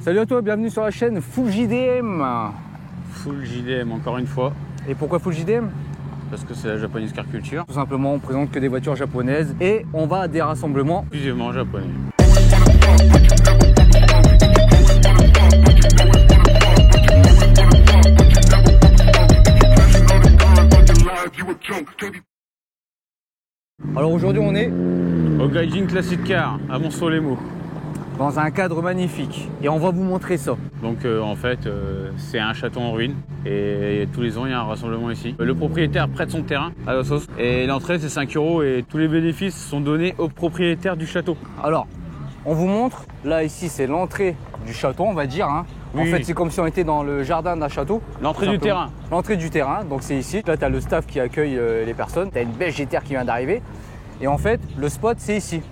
Salut à toi, bienvenue sur la chaîne Full JDM. Full JDM encore une fois. Et pourquoi Full JDM? Parce que c'est la Japanese Car Culture. Tout simplement, on présente que des voitures japonaises et on va à des rassemblements Exclusivement japonais. Alors aujourd'hui on est Au Gaijin Classic Car à Montceau-les-Maux. dans un cadre magnifique et on va vous montrer ça. Donc en fait c'est un château en ruine et tous les ans il y a un rassemblement ici. Le propriétaire prête son terrain à la sauce et l'entrée c'est 5 € et tous les bénéfices sont donnés au propriétaire du château. Alors on vous montre, là ici c'est l'entrée du château on va dire. Hein. Oui. En fait c'est comme si on était dans le jardin d'un château. L'entrée du terrain. L'entrée du terrain, donc c'est ici. Là tu as le staff qui accueille les personnes, tu as une belle GTR qui vient d'arriver. Et en fait le spot c'est ici.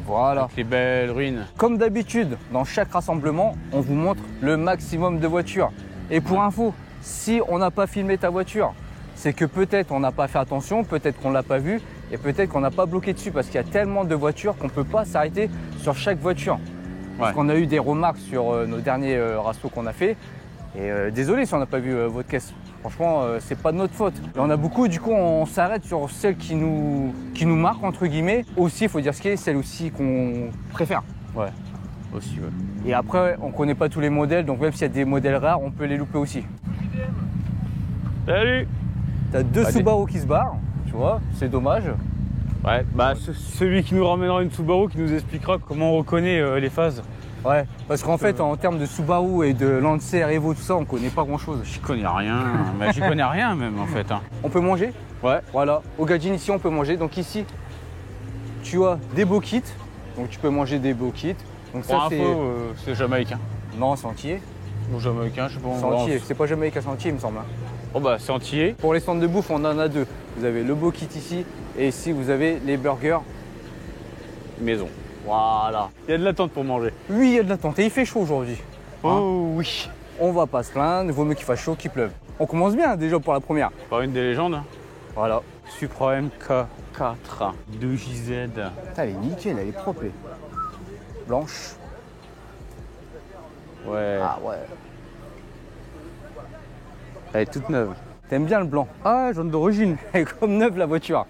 Voilà. Avec les belles ruines. Comme d'habitude, dans chaque rassemblement, on vous montre le maximum de voitures. Et pour info, si on n'a pas filmé ta voiture, c'est que peut-être on n'a pas fait attention, peut-être qu'on ne l'a pas vu et peut-être qu'on n'a pas bloqué dessus parce qu'il y a tellement de voitures qu'on ne peut pas s'arrêter sur chaque voiture. Parce qu'on a eu des remarques sur nos derniers rastos qu'on a fait. Et désolé si on n'a pas vu votre caisse. Franchement, c'est pas de notre faute. Il y en a beaucoup, du coup, on s'arrête sur celles qui nous marquent, entre guillemets. Aussi, il faut dire ce qu'est, celles aussi qu'on préfère. Ouais, aussi, ouais. Et après, on connaît pas tous les modèles, donc même s'il y a des modèles rares, on peut les louper aussi. Salut. T'as deux Subaru qui se barrent, tu vois, c'est dommage. Ouais, bah celui qui nous ramènera une Subaru qui nous expliquera comment on reconnaît les phases. Ouais, parce qu'en fait, en termes de Subaru et de Lancer, Evo, tout ça, on connaît pas grand-chose. J'y connais rien, mais j'y connais rien même en fait. Hein. On peut manger? Ouais. Voilà, au Gaijin ici, on peut manger. Donc ici, tu as des beaux kits, donc tu peux manger des beaux kits. Donc Pour info, c'est jamaïcain. Non, c'est entier. Ou jamaïcain, je sais pas. C'est entier, c'est pas jamaïcain, c'est entier, il me semble. Oh bah c'est entier. Pour les stands de bouffe, on en a deux. Vous avez le beau kit ici, et ici, vous avez les burgers Maison. Voilà. Il y a de l'attente pour manger. Oui, il y a de l'attente et il fait chaud aujourd'hui. Oh oui. On va pas se plaindre, il vaut mieux qu'il fasse chaud qu'il pleuve. On commence bien déjà pour la première. Pas une des légendes. Voilà. Supra MK4 2JZ. Putain, elle est nickel, elle est propre. Blanche. Ouais. Ah ouais. Elle est toute neuve. T'aimes bien le blanc? Ah, jaune d'origine. Elle est comme neuve la voiture.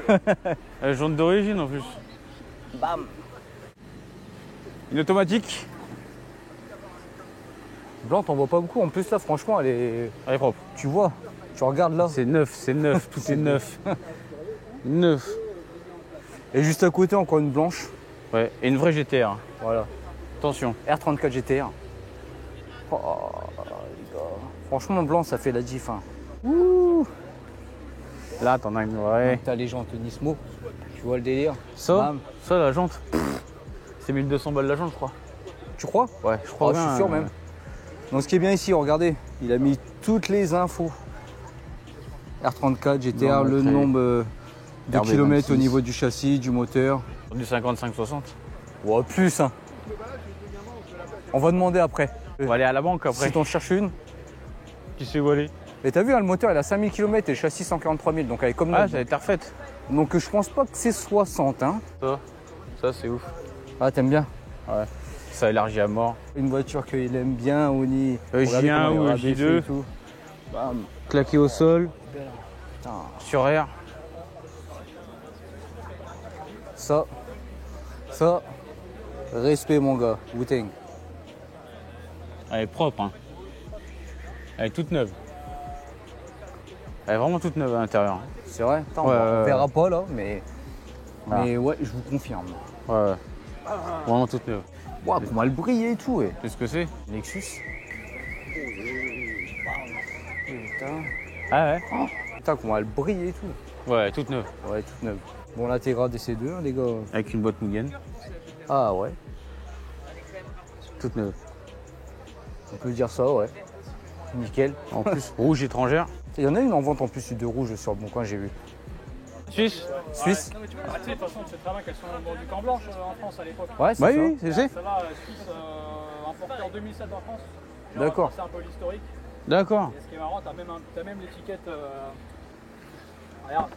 Elle est jaune d'origine en plus. Bam. Une automatique. Blanc, t'en vois pas beaucoup. En plus là, franchement, elle est propre. Tu vois, tu regardes là. C'est neuf, tout est neuf. Neuf. Et juste à côté, encore une blanche. Ouais, et une vraie GTR. Voilà. Attention. R34 GTR. Oh, les gars. Franchement, blanc, ça fait la diff. Hein. Ouh. Là, t'en as une vraie. T'as les jantes Nismo. Tu vois le délire? Ça, la jante. C'est 1200 balles la jante, je crois. Tu crois? Ouais, je crois. Je suis sûr même. Donc, ce qui est bien ici, regardez, il a mis toutes les infos. R34 GTR, le nombre de kilomètres au niveau du châssis, du moteur. Du 55-60. Ouais, plus. Hein. On va demander après. On va aller à la banque après. Si t'en cherches une. Qui sait où aller? Et t'as vu, hein, le moteur, il a 5000 km et le châssis 143 000. Donc, elle est comme Ah, neuve. ça a été refaite. Donc, je pense pas que c'est 60. Hein. Ça c'est ouf. Ah, t'aimes bien? Ouais. Ça élargit à mort. Une voiture qu'il aime bien, Oni. J1 ou J2. Bam. Claqué au sol. Putain. Sur air. Ça, respect mon gars, Wu-Tang. Elle est propre, hein. Elle est toute neuve. Elle est vraiment toute neuve à l'intérieur. C'est vrai? Attends, on verra pas là, mais ouais, je vous confirme. Ouais. Vraiment toute neuve. Wow, comment elle brille et tout, ouais. Qu'est-ce que c'est? Lexus. Putain. Ah ouais? Oh, putain, comment elle brille et tout. Ouais, toute neuve. Ouais, toute neuve. Bon, l'Integra DC2, hein, les gars. Avec une boîte Mugen. Ah ouais, Toute neuve. on peut dire ça, ouais. Nickel. En plus, rouge étrangère. Il y en a une en vente en plus de rouge sur le bon coin, j'ai vu. Suisse. Suisse? Non mais tu sais, de toute façon, tu sais très bien qu'elles sont du camp blanche en France à l'époque. Ouais, c'est Bah ça. oui, c'est. Celle-là, Suisse, importée en 2007 en France. D'accord. C'est un peu l'historique. D'accord. Et ce qui est marrant, t'as même l'étiquette. Regarde.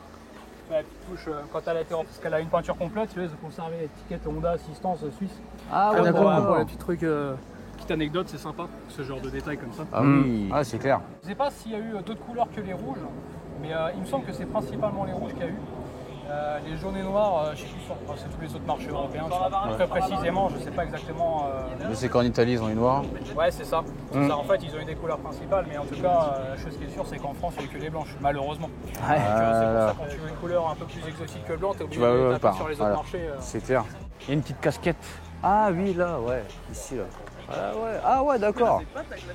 la petite touche quand elle a été parce qu'elle a une peinture complète, tu vois, ils ont conservé l'étiquette Honda Assistance Suisse. Ah ouais, d'accord. d'accord. Pour les petits trucs, petite anecdote, c'est sympa, ce genre de détails comme ça. Ah oui. Ah, c'est clair. Je sais pas s'il y a eu d'autres couleurs que les rouges, mais il me semble que c'est principalement les rouges qu'il y a eu. Les jaunes et noirs, je sais plus, c'est tous les autres marchés européens. Très précisément, je sais pas exactement. Mais c'est qu'en Italie, ils ont eu noir. Ouais, c'est ça. Ça. En fait, ils ont eu des couleurs principales, mais en tout cas, la chose qui est sûre, c'est qu'en France, il n'y a eu que les blanches, malheureusement. Ouais. Donc, c'est pour ça quand tu veux une couleur un peu plus exotique que le blanc, t'es obligé de taper sur les autres marchés. C'est clair. Il y a une petite casquette. Ah oui, là, ouais, ici, là. Ah ouais, d'accord.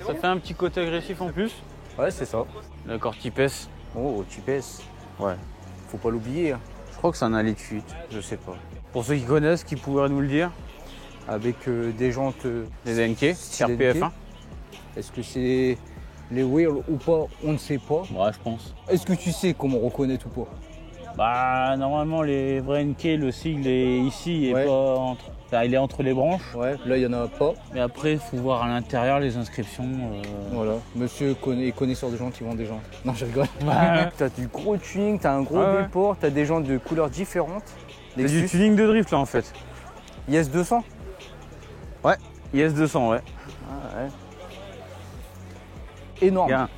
Ça fait un petit côté agressif en plus. Ouais, c'est ça. D'accord, Tipes. Oh, Tipes. Ouais. Faut pas l'oublier. Hein. Je crois que c'est un allée de fuite, je sais pas. Pour ceux qui connaissent, qui pourraient nous le dire. Avec des jantes. Des NK, RPF1. Est-ce que c'est les Whirl ou pas? On ne sait pas. Ouais, je pense. Est-ce que tu sais comment reconnaître ou pas? Bah, normalement, les vrais NK, le sigle est ici et Ouais. pas entre. Enfin, il est entre les branches. Ouais, là, il n'y en a pas. Mais après, il faut voir à l'intérieur les inscriptions. Voilà. Monsieur connaisseur de jantes, il vend des jantes. Non, je rigole. Ouais. T'as du gros tuning, t'as un gros Ouais. déport, t'as des jantes de couleurs différentes. C'est du Lexus. tuning de drift là en fait. Yes 200. Ouais, IS 200, ouais. Ah, ouais. Énorme. Bien.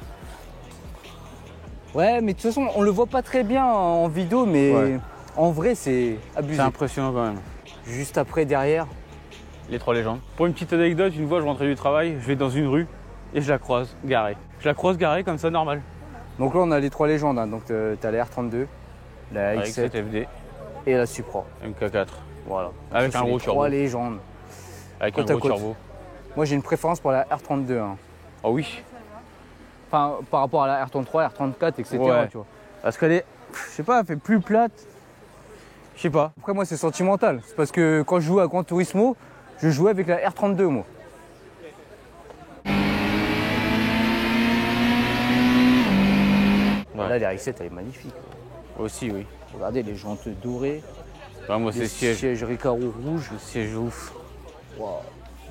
Ouais, mais de toute façon, on le voit pas très bien en vidéo, mais Ouais. en vrai, c'est abusé. C'est impressionnant quand même. Juste après, derrière. Les trois légendes. Pour une petite anecdote, une fois je rentrais du travail, je vais dans une rue et je la croise garée. Je la croise garée comme ça, normal. Donc là, on a les trois légendes. Hein. Donc, t'as la R32, la Avec X7 cette FD, et la Supra. MK4. Voilà. Avec Ça, un c'est gros les turbo. trois légendes. Avec Côte un à gros côte. turbo. Moi, j'ai une préférence pour la R32. Hein. Ah oui. Enfin, par rapport à la R33, R34, etc. Ouais. Tu vois. Parce qu'elle est, je sais pas, elle fait plus plate. Je sais pas. Après, moi, c'est sentimental. C'est parce que quand je jouais à Gran Turismo, je jouais avec la R32, moi. Ouais. Là, la R7, elle est magnifique. Aussi, oui. Regardez les jantes dorées, Ouais, moi, c'est les le siège. sièges Recaro rouges. Le siège ouf. Waouh.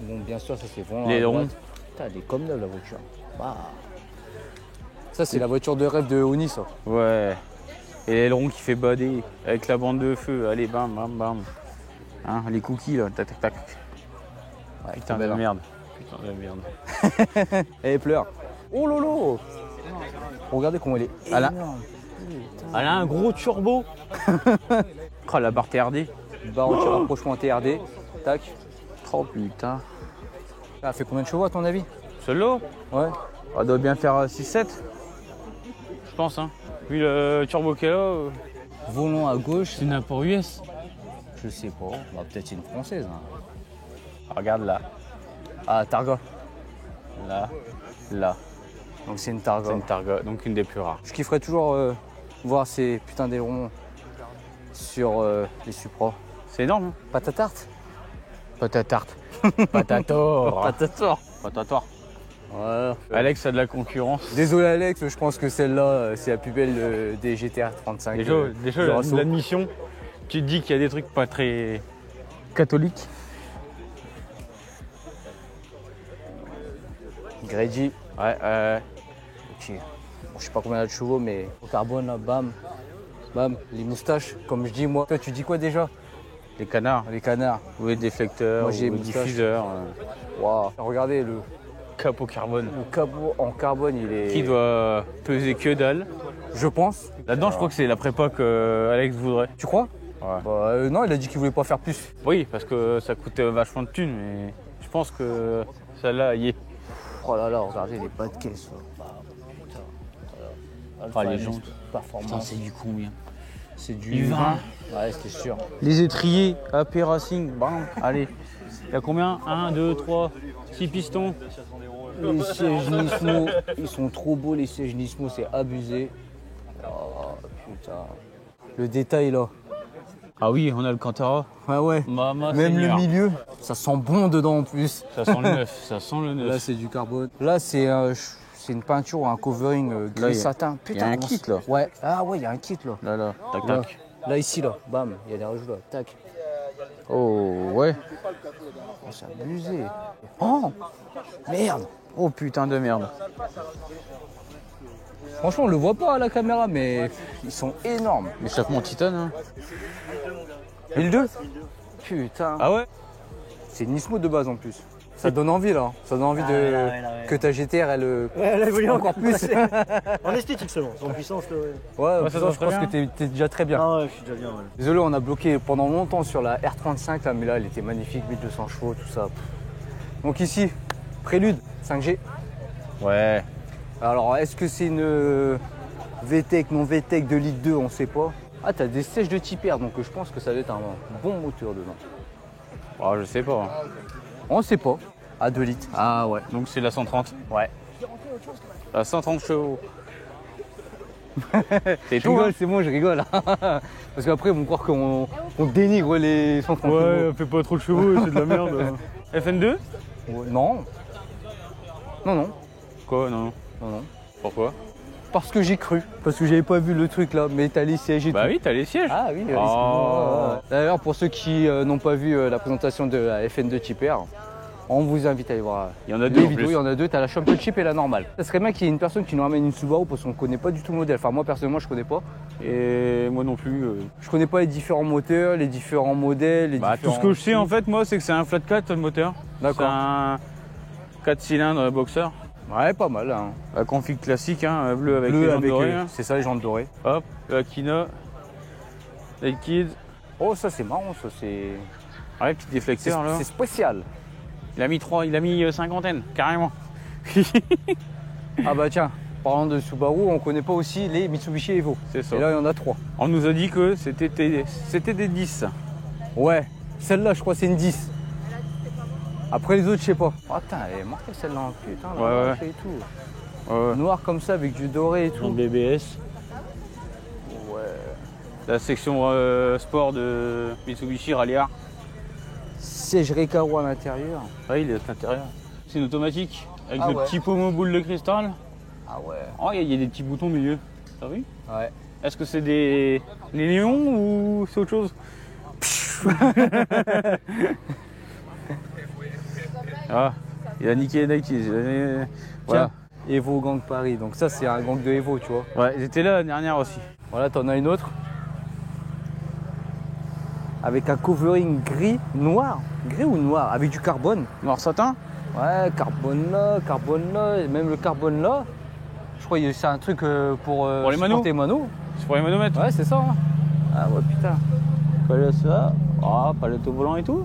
Bon, bien sûr, ça c'est vraiment. Les à ronds. droite. Putain, elle est comme neuve la voiture. Waouh. Ça, c'est la voiture de rêve de Oni, ça. Ouais. Et l'aileron qui fait bader avec la bande de feu. Allez, bam, bam, bam. Hein, les cookies là, tac, tac, tac. Ouais, Putain c'est belle, de hein. merde. Putain de merde. Elle pleure. Oh lolo. Regardez comment elle est Elle a- énorme. Elle a un gros turbo. Oh, la barre TRD. Barre anti-rapprochement TRD. Tac. Oh putain. Elle fait combien de chevaux à ton avis? Celle-là, Ouais. elle doit bien faire 6-7. Je pense, hein. Vu le turbo qu'elle a, Volant à gauche. c'est une apport US. Je sais pas. Bah, peut-être c'est une française. Hein. Regarde là. Ah, Targa. Là. Là. Donc c'est une Targa. C'est une Targa, donc une des plus rares. Je kifferais toujours voir ces putains d'ailerons sur les Supra. C'est énorme, hein. Pâte à tarte. Patatarte. Patator. Patator. Patator. Ouais. Alex a de la concurrence. Désolé Alex, je pense que celle-là, c'est la plus belle des GTA 35. Déjà l'admission, tu te dis qu'il y a des trucs pas très catholiques. Grady. Ouais, Ok. Bon, je sais pas combien il y a de chevaux, mais au carbone, là, bam. Bam. Les moustaches, comme je dis moi. Toi, tu dis quoi déjà? les canards. Les canards. Oui, déflecteurs, Moi, j'ai ou moustache. diffuseurs. Waouh. Regardez, le Capot carbone. capot en carbone, il est. Qui doit peser que dalle. Je pense. Là-dedans, je crois que c'est la prépa que Alex voudrait. Tu crois? Ouais. Bah, non, il a dit qu'il voulait pas faire plus. Oui, parce que ça coûtait vachement de thunes, mais je pense que celle-là y est. Oh là là, regardez les bas de caisse. Bah, putain. Voilà. Ah, les Alpha jantes. Performance. du combien? C'est du Du 20. Ouais, c'était sûr. Les étriers, AP Racing, bam, allez. Il y a combien 1, 2, 3, 6 pistons. Les sièges Nismo, ils sont trop beaux les sièges Nismo, c'est abusé. Oh putain. Le détail là. Ah oui, on a le Cantara. Ouais ouais. Maman Même le Seigneur. milieu, ça sent bon dedans en plus. Ça sent le neuf, ça sent le neuf. Là c'est du carbone. Là c'est une peinture ou un covering Là, gris y a- satin. y a un comment kit, c'est- là. Ouais. Ah ouais, il y a un kit là. Là, tac, Là. tac. Là ici là, bam, il y a des rajouts là. Tac. Oh, ouais. Oh, c'est abusé. Oh merde. Oh putain de merde. Franchement, on le voit pas à la caméra, mais ils sont énormes. Échappement titane. Hein. 1002 Putain. Ah ouais? C'est une Nismo de base en plus. Ça donne envie là. Ça donne envie que ta GTR elle évolue encore plus. En esthétique seulement, en puissance. Ouais, ça doit je pense très que t'es déjà très bien. Ah ouais, je suis déjà bien. Ouais. Désolé, on a bloqué pendant longtemps sur la R35 là, mais là elle était magnifique, 1200 chevaux, tout ça. Donc ici, Prélude 5G. Ouais. Alors est-ce que c'est une VTEC, non VTEC de litre 2, on sait pas. Ah, t'as des sièges de type R, donc je pense que ça va être un bon moteur dedans. Ah, je sais pas. On sait pas. À 2 litres. Ah ouais. Donc c'est la 130. Ouais. La 130 chevaux. C'est tout, hein. C'est bon, je rigole. Parce qu'après, ils vont croire qu'on dénigre les 130 chevaux. Ouais, fait pas trop de chevaux, c'est de la merde. FN2? Ouais, non. Non. Quoi? Non. Non. Pourquoi? Parce que j'ai cru. Parce que j'avais pas vu le truc là, mais t'as les sièges et tout. Bah oui, t'as les sièges. Ah oui, Oh. D'ailleurs, pour ceux qui n'ont pas vu la présentation de la FN2 Type R, on vous invite à aller voir. Il y en a deux les en vidéos, plus. il y en a deux, t'as la Championship et la normale. Ça serait bien qu'il y ait une personne qui nous ramène une Subaru parce qu'on connaît pas du tout le modèle. Enfin, moi personnellement, je connais pas. Et moi non plus. Je connais pas les différents moteurs, les différents modèles. Les Bah, tout ce que je sais en fait, moi, c'est que c'est un flat 4 le moteur. D'accord. C'est un 4 cylindres boxer. Ouais, pas mal. Hein. La config classique, hein, bleu avec les Bleu jantes avec, dorées. Hein. c'est ça, les jantes dorées. Hop, le Akina, les kids. Oh, ça c'est marrant, ça c'est. Ouais, petit déflecteur là. C'est spécial. Il a mis cinquantaine, carrément. Ah bah tiens, parlant de Subaru, on connaît pas aussi les Mitsubishi Evo. C'est ça. Et là, il y en a 3. On nous a dit que c'était des 10. Ouais, celle-là, je crois c'est une 10. Après les autres, je sais pas. Oh, putain, elle est marquée celle-là. Putain, la Ouais. vache et tout. Ouais. Noir comme ça avec du doré et tout. BBS. Ouais. La section sport de Mitsubishi Ralliart. Siège Recaro à l'intérieur. Ouais, il est à l'intérieur. C'est une automatique avec Ah le ouais. petit pommeau boule de cristal. Ah ouais. Oh, il y a des petits boutons au milieu. T'as vu? Ouais. Est-ce que c'est des néons ou c'est autre chose? Ah, il a niqué les Nikes. Voilà. Tiens, Evo Gang Paris. Donc ça, c'est un gang de Evo, tu vois. Ouais, ils étaient là la dernière aussi. Voilà, t'en as une autre. Avec un covering gris, noir. Gris ou noir? Avec du carbone. Noir satin? Ouais, carbone là, et même le carbone là. Je crois que c'est un truc pour les manos. supporter les manos. C'est pour les manomètres? Ouais, c'est ça. Hein. Ah ouais, putain. Palette ça. Ah, palette au volant et tout.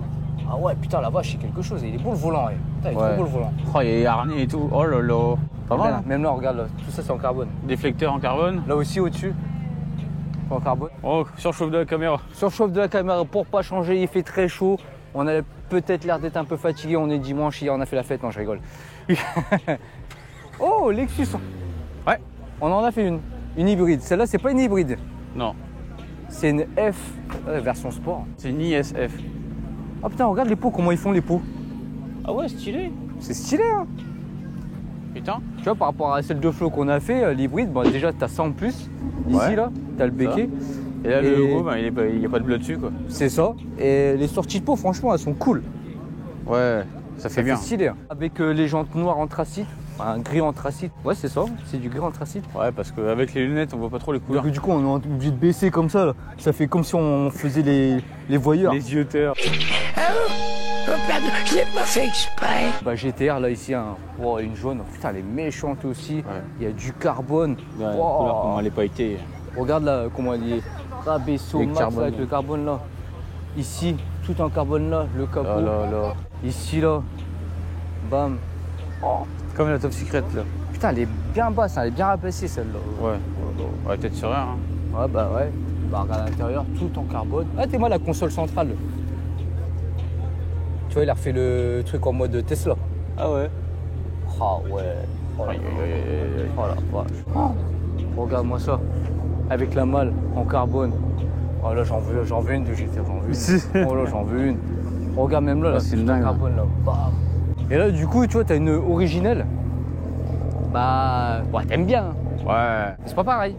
Ah ouais, putain, la vache, c'est quelque chose. Il est beau le volant, ouais. Putain, il est Ouais. trop beau le volant. Oh, il y a les harnais et tout. Oh là là. Pas mal. Hein. Même là, regarde, là, tout ça, c'est en carbone. Déflecteur en carbone. Là aussi, au-dessus, en carbone. Oh, surchauffe de la caméra. Surchauffe de la caméra pour pas changer, il fait très chaud. On a peut-être l'air d'être un peu fatigué, on est dimanche, hier on a fait la fête, non je rigole. Oh, Lexus. Ouais. On en a fait une hybride. Celle-là, c'est pas une hybride, Non, c'est une F version sport. c'est une ISF. Ah putain, regarde les pots, comment ils font les pots. Ah ouais, stylé. C'est stylé, hein. Putain. Tu vois, par rapport à celle de Flo qu'on a fait, l'hybride, bon, déjà t'as ça en plus. Ici, Ouais. là, t'as le béquet. Et là, Et- le logo, bah, il n'y a pas de bleu dessus, quoi. C'est ça. Et les sorties de pots, franchement, elles sont cool. Ouais, ça fait bien. C'est stylé. Hein. Avec les jantes noires anthracite, un gris anthracite. Ouais, c'est ça, c'est du gris anthracite. Ouais, parce qu'avec les lunettes, on voit pas trop les couleurs. Donc, du coup, on est obligé de baisser comme ça. Là. Ça fait comme si on faisait les voyeurs. Les yeux terre. Je l'ai pas fait exprès. Bah, GTR, là, ici, oh, une jaune. Putain, elle est méchante aussi. Ouais. Il y a du carbone. Ouais, Oh. couleur, comment elle est pas été. Regarde là, comment elle est. Rabaisseau, Avec max carbone. avec le carbone là. Ici, tout en carbone là, le capot. Oh là là. Ici, là. Bam. Oh. Comme la top secret, là. Putain, elle est bien basse, hein, elle est bien rabaissée celle-là. Ouais. Ouais, tête sur rien. Hein. Ouais, bah ouais. Bah, regarde à l'intérieur, tout en carbone. Ah, t'es moi la console centrale. Tu vois, il a refait le truc en mode Tesla. Ah ouais. Ah ouais. Oh, Aïe, aïe, aïe, aïe, aïe. oh la vache. Oh, regarde-moi ça. Avec la malle en carbone. Oh là, j'en veux une de GTR, j'en veux une. Oh là, j'en veux une. Regarde même là, là Ah, c'est tout une en dingue. carbone là. Bam. Et là, du coup, tu vois, t'as une originelle. Bah, ouais, t'aimes bien. Hein. Ouais. C'est pas pareil.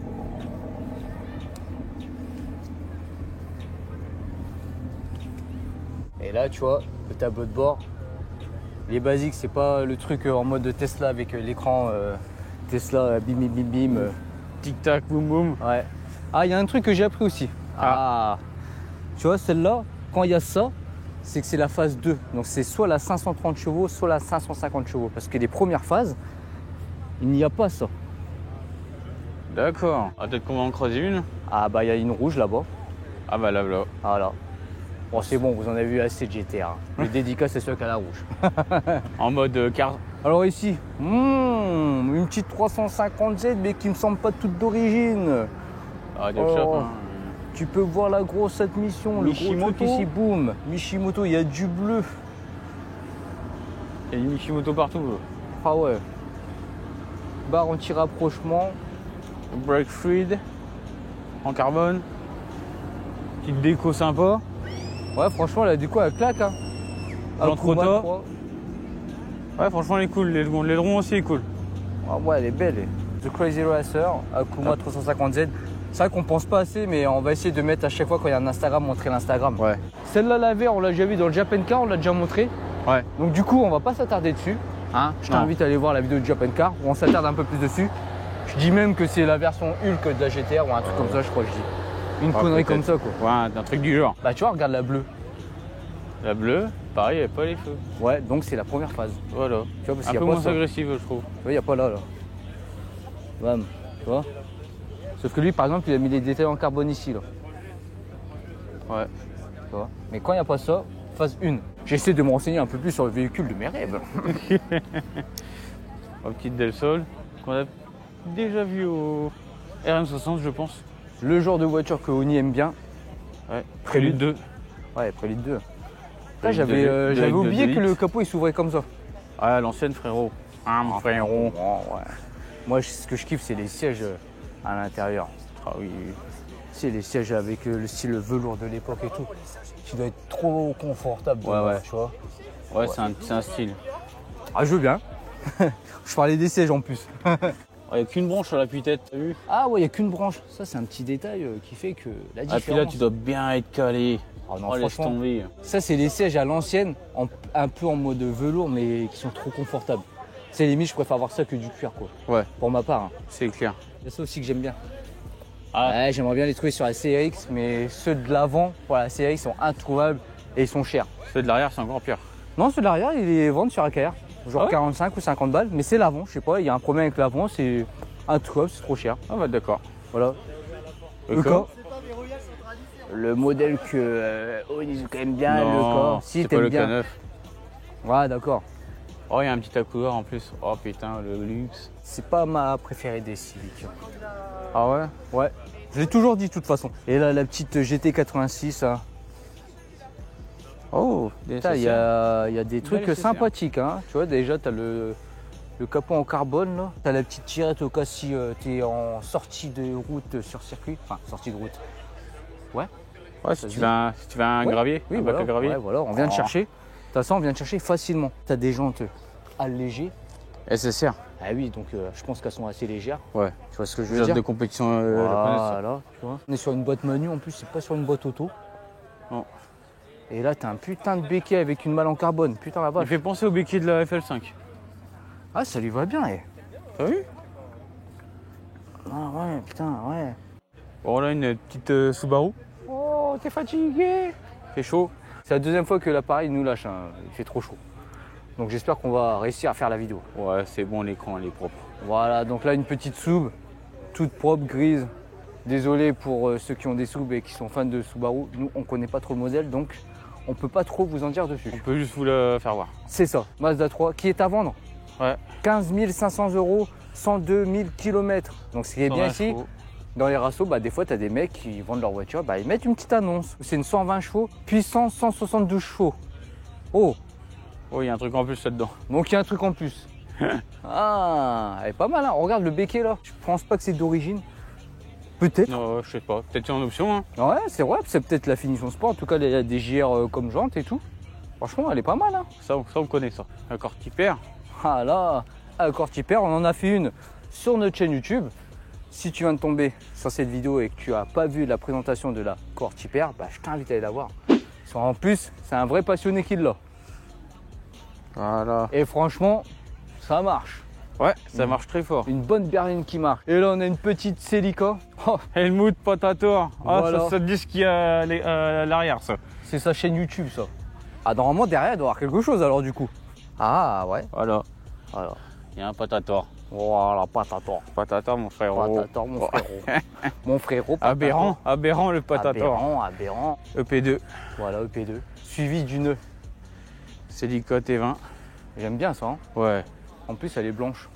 Et là, tu vois, le tableau de bord, il est basique, c'est pas le truc en mode Tesla avec l'écran Tesla bim bim bim bim. tic-tac, boum boum. Ouais. Ah, il y a un truc que j'ai appris aussi. Ah. Tu vois, celle-là, quand il y a ça, c'est que c'est la phase 2. Donc c'est soit la 530 chevaux, soit la 550 chevaux. Parce que les premières phases, il n'y a pas ça. D'accord. Ah, peut-être qu'on va en croiser une. Ah bah il y a une rouge là-bas. Ah bah là, là. Voilà. Bon c'est bon, vous en avez vu assez de GTR. Le dédicace c'est celui qui a la rouge. En mode car. Alors ici, une petite 350Z mais qui me semble pas toute d'origine. Ah, des shops, hein. Tu peux voir la grosse admission, le gros Mishimoto. truc ici, boum. Mishimoto, il y a du bleu. Il y a du Mishimoto partout. Ah ouais. Barre anti-rapprochement. Brake fluid. En carbone. Petite déco sympa. Ouais, franchement, la déco, elle claque. Hein. L'entretien. Akuma 3. Ouais, franchement, elle est cool. L'aileron aussi est cool. Ah ouais, elle est belle. The Crazy Racer, Akuma 350Z. C'est vrai qu'on pense pas assez, mais on va essayer de mettre à chaque fois quand il y a un Instagram, montrer l'Instagram. Ouais. Celle-là, la verte, on l'a déjà vu dans le Japan Car, on l'a déjà montré. Ouais. Donc du coup, on va pas s'attarder dessus. Hein. Je Non. t'invite à aller voir la vidéo du Japan Car où on s'attarde un peu plus dessus. Je dis même que c'est la version Hulk de la GTR ou un truc comme ça, je crois que je dis. Une connerie comme ça, quoi. Ouais, un truc du genre. Bah tu vois, regarde la bleue. La bleue, pareil, il n'y a pas les feux. Ouais, donc c'est la première phase. Voilà. Tu vois, parce Un qu'il y peu a pas moins ça. agressive, je trouve. Tu vois, il n'y a pas là. Bam, tu vois. Sauf que lui, par exemple, il a mis les détails en carbone ici, là. Ouais. Tu vois. Mais quand il n'y a pas ça, phase 1. J'essaie de me renseigner un peu plus sur le véhicule de mes rêves. La petite Del Sol, qu'on a déjà vu au RM60, je pense. Le genre de voiture que Oni aime bien. Ouais. Prélude 2. Ouais, Prélude 2. Là, Prélude j'avais de- j'avais de- oublié de que Elite. le capot il s'ouvrait comme ça. Ah, l'ancienne, frérot. Ah, mon frérot. Ouais. Moi, ce que je kiffe, c'est les sièges à l'intérieur. Ah oui. C'est les sièges avec le style velours de l'époque et tout. Tu dois être trop confortable. Ouais, dedans, ouais. Tu vois. Ouais, c'est un style. Ah, je veux bien. Je parlais des sièges en plus. Il n'y a qu'une branche sur l'appui-tête, t'as vu? Ah ouais, il n'y a qu'une branche. Ça, c'est un petit détail qui fait que la différence. Ah, puis là, tu dois bien être calé. Ah non, Oh, laisse franchement, tomber. ça, c'est les sièges à l'ancienne, un peu en mode velours, mais qui sont trop confortables. C'est limite, je préfère avoir ça que du cuir, quoi. Ouais, Pour ma part. Hein. c'est clair. C'est ça aussi que j'aime bien. Ah. Ouais, j'aimerais bien les trouver sur la CRX, mais ceux de l'avant, pour la CRX, sont introuvables et ils sont chers. Ceux de l'arrière, c'est encore pire. Non, ceux de l'arrière, ils les vendent sur AKR. Genre Ah ouais 45 ou 50 balles, mais c'est l'avant, je sais pas, il y a un problème avec l'avant, c'est introuvable, c'est trop cher. Ah, bah d'accord. Voilà. Le Le corps. corps. Le modèle que Onizuka aime bien, le Non, corps. Si, c'est pas t'aimes le bien. K9. Ouais, d'accord. Oh, il y a un petit accoudoir en plus. Oh putain, le luxe. C'est pas ma préférée des Civic. Ah ouais? Ouais. Je l'ai toujours dit de toute façon. Et là, la petite GT86, hein. Oh, Putain, il y a des trucs SSR. sympathiques. Hein. Tu vois, déjà, tu as le capot en carbone. Là. Tu as la petite tirette au cas si tu es en sortie de route sur circuit. Enfin, sortie de route. Ouais. Ouais, si tu veux un Ouais. gravier, Oui, un voilà. bac à gravier. Ouais, voilà, on vient de Oh. chercher. De toute façon, on vient de chercher facilement. Tu as des jantes allégées. SSR. Ah oui, donc je pense qu'elles sont assez légères. Ouais. Tu vois ce que je veux Pilote dire de compétition japonaise. Voilà, tu vois. On est sur une boîte manu en plus, c'est pas sur une boîte auto. Non. Et là, t'as un putain de béquet avec une malle en carbone. Putain la Il vache. fait penser au béquet de la FL5. Ah, ça lui va bien, eh. T'as vu? Ah ouais, putain, ouais. Bon, là, une petite Subaru. Oh, t'es fatigué. Fait chaud. C'est la deuxième fois que l'appareil nous lâche, hein. Il fait trop chaud. Donc j'espère qu'on va réussir à faire la vidéo. Ouais, c'est bon, l'écran, il est propre. Voilà, donc là, une petite sub, toute propre, grise. Désolé pour ceux qui ont des subs et qui sont fans de Subaru. Nous, on connaît pas trop le modèle, donc on peut pas trop vous en dire dessus. On peut juste vous la faire voir. C'est ça, Mazda 3, qui est à vendre. Ouais. 15 500 €, 102 000 km. Donc ce qui est bien 120 ici, chevaux. dans les rassos, des fois tu as des mecs qui vendent leur voiture, ils mettent une petite annonce. C'est une 120 chevaux, puissance 172 chevaux. Oh, Oh, il y a un truc en plus là-dedans. donc il y a un truc en plus. Ah, elle est pas mal, hein. Regarde le béquet là. Je pense pas que c'est d'origine. Peut-être. Non, je sais pas. Peut-être en option, hein. Ouais, c'est vrai, c'est peut-être la finition sport. En tout cas, il y a des JR comme jantes et tout. Franchement, elle est pas mal, hein. Ça, on connaît ça. D'accord, Tipper. Ah là, à Cortiper, on en a fait une sur notre chaîne YouTube. Si tu viens de tomber sur cette vidéo et que tu n'as pas vu la présentation de la Cortiper, je t'invite à aller la voir. En plus, c'est un vrai passionné qui l'a. Voilà. Et franchement, ça marche. Ouais, ça marche très fort. Une bonne berline qui marche. Et là, on a une petite Celica. Oh, Helmut Potator. Ah, Voilà. ça te dit ce qu'il y a à l'arrière, ça. c'est sa chaîne YouTube, ça. Ah, normalement, derrière, il doit y avoir quelque chose, alors, du coup. Ah, ouais. Voilà. Voilà. Il y a un Potator. Voilà, Patator. Potator, mon frérot. Patator, mon frérot. Mon frérot, Patator. Aberrant, aberrant le Potator. Aberrant. EP2. Voilà, EP2. Suivi d'une. Celica T20. J'aime bien ça, hein. Ouais. En plus, elle est blanche.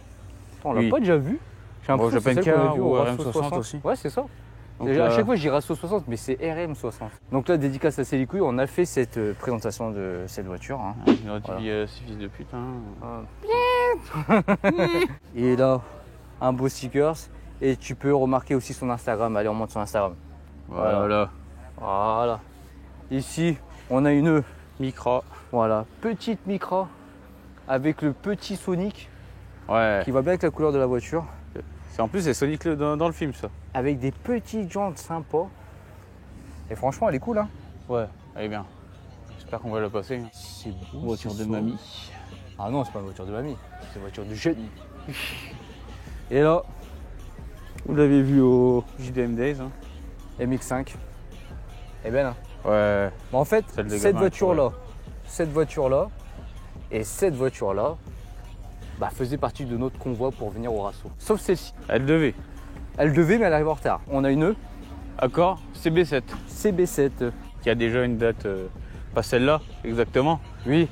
Attends, on l'a Oui. pas déjà vu. J'ai Bon, l'impression que c'est celle Japanka qu'on a vue au ou Rasso RM60 60 aussi. Ouais, c'est ça. Donc Déjà, à là- chaque fois, je dis Rasso 60, mais c'est RM60. Donc là, dédicace à Célicouille, on a fait cette présentation de cette voiture. Hein. Il aurait Voilà. dit ce fils de putain. Et là, un beau stickers. Et tu peux remarquer aussi son Instagram. Allez, on monte son Instagram. Voilà. Voilà. Ici, on a une Micra. voilà, petite Micra avec le petit Sonic Ouais. qui va bien avec la couleur de la voiture. En plus, c'est Sonic dans le film, ça. Avec des petites jantes sympas. Et franchement, elle est cool, hein. Ouais, elle est bien. J'espère qu'on va la passer. C'est beau. Voiture c'est de beau. mamie. Ah non, c'est pas une voiture de mamie. C'est une voiture de jeune. Et là, Vous l'avez vu au JDM Days. Hein. MX5. Elle est belle, hein. Ouais. Bah, en fait, Celle des cette gamins, voiture-là, cette voiture-là et cette voiture-là bah, faisaient partie de notre convoi pour venir au Rasso. Sauf celle-ci. Elle devait. Elle devait, mais elle arrive en retard. On a une Accord CB7. CB7. Qui a déjà une date. Pas celle-là, exactement. Oui,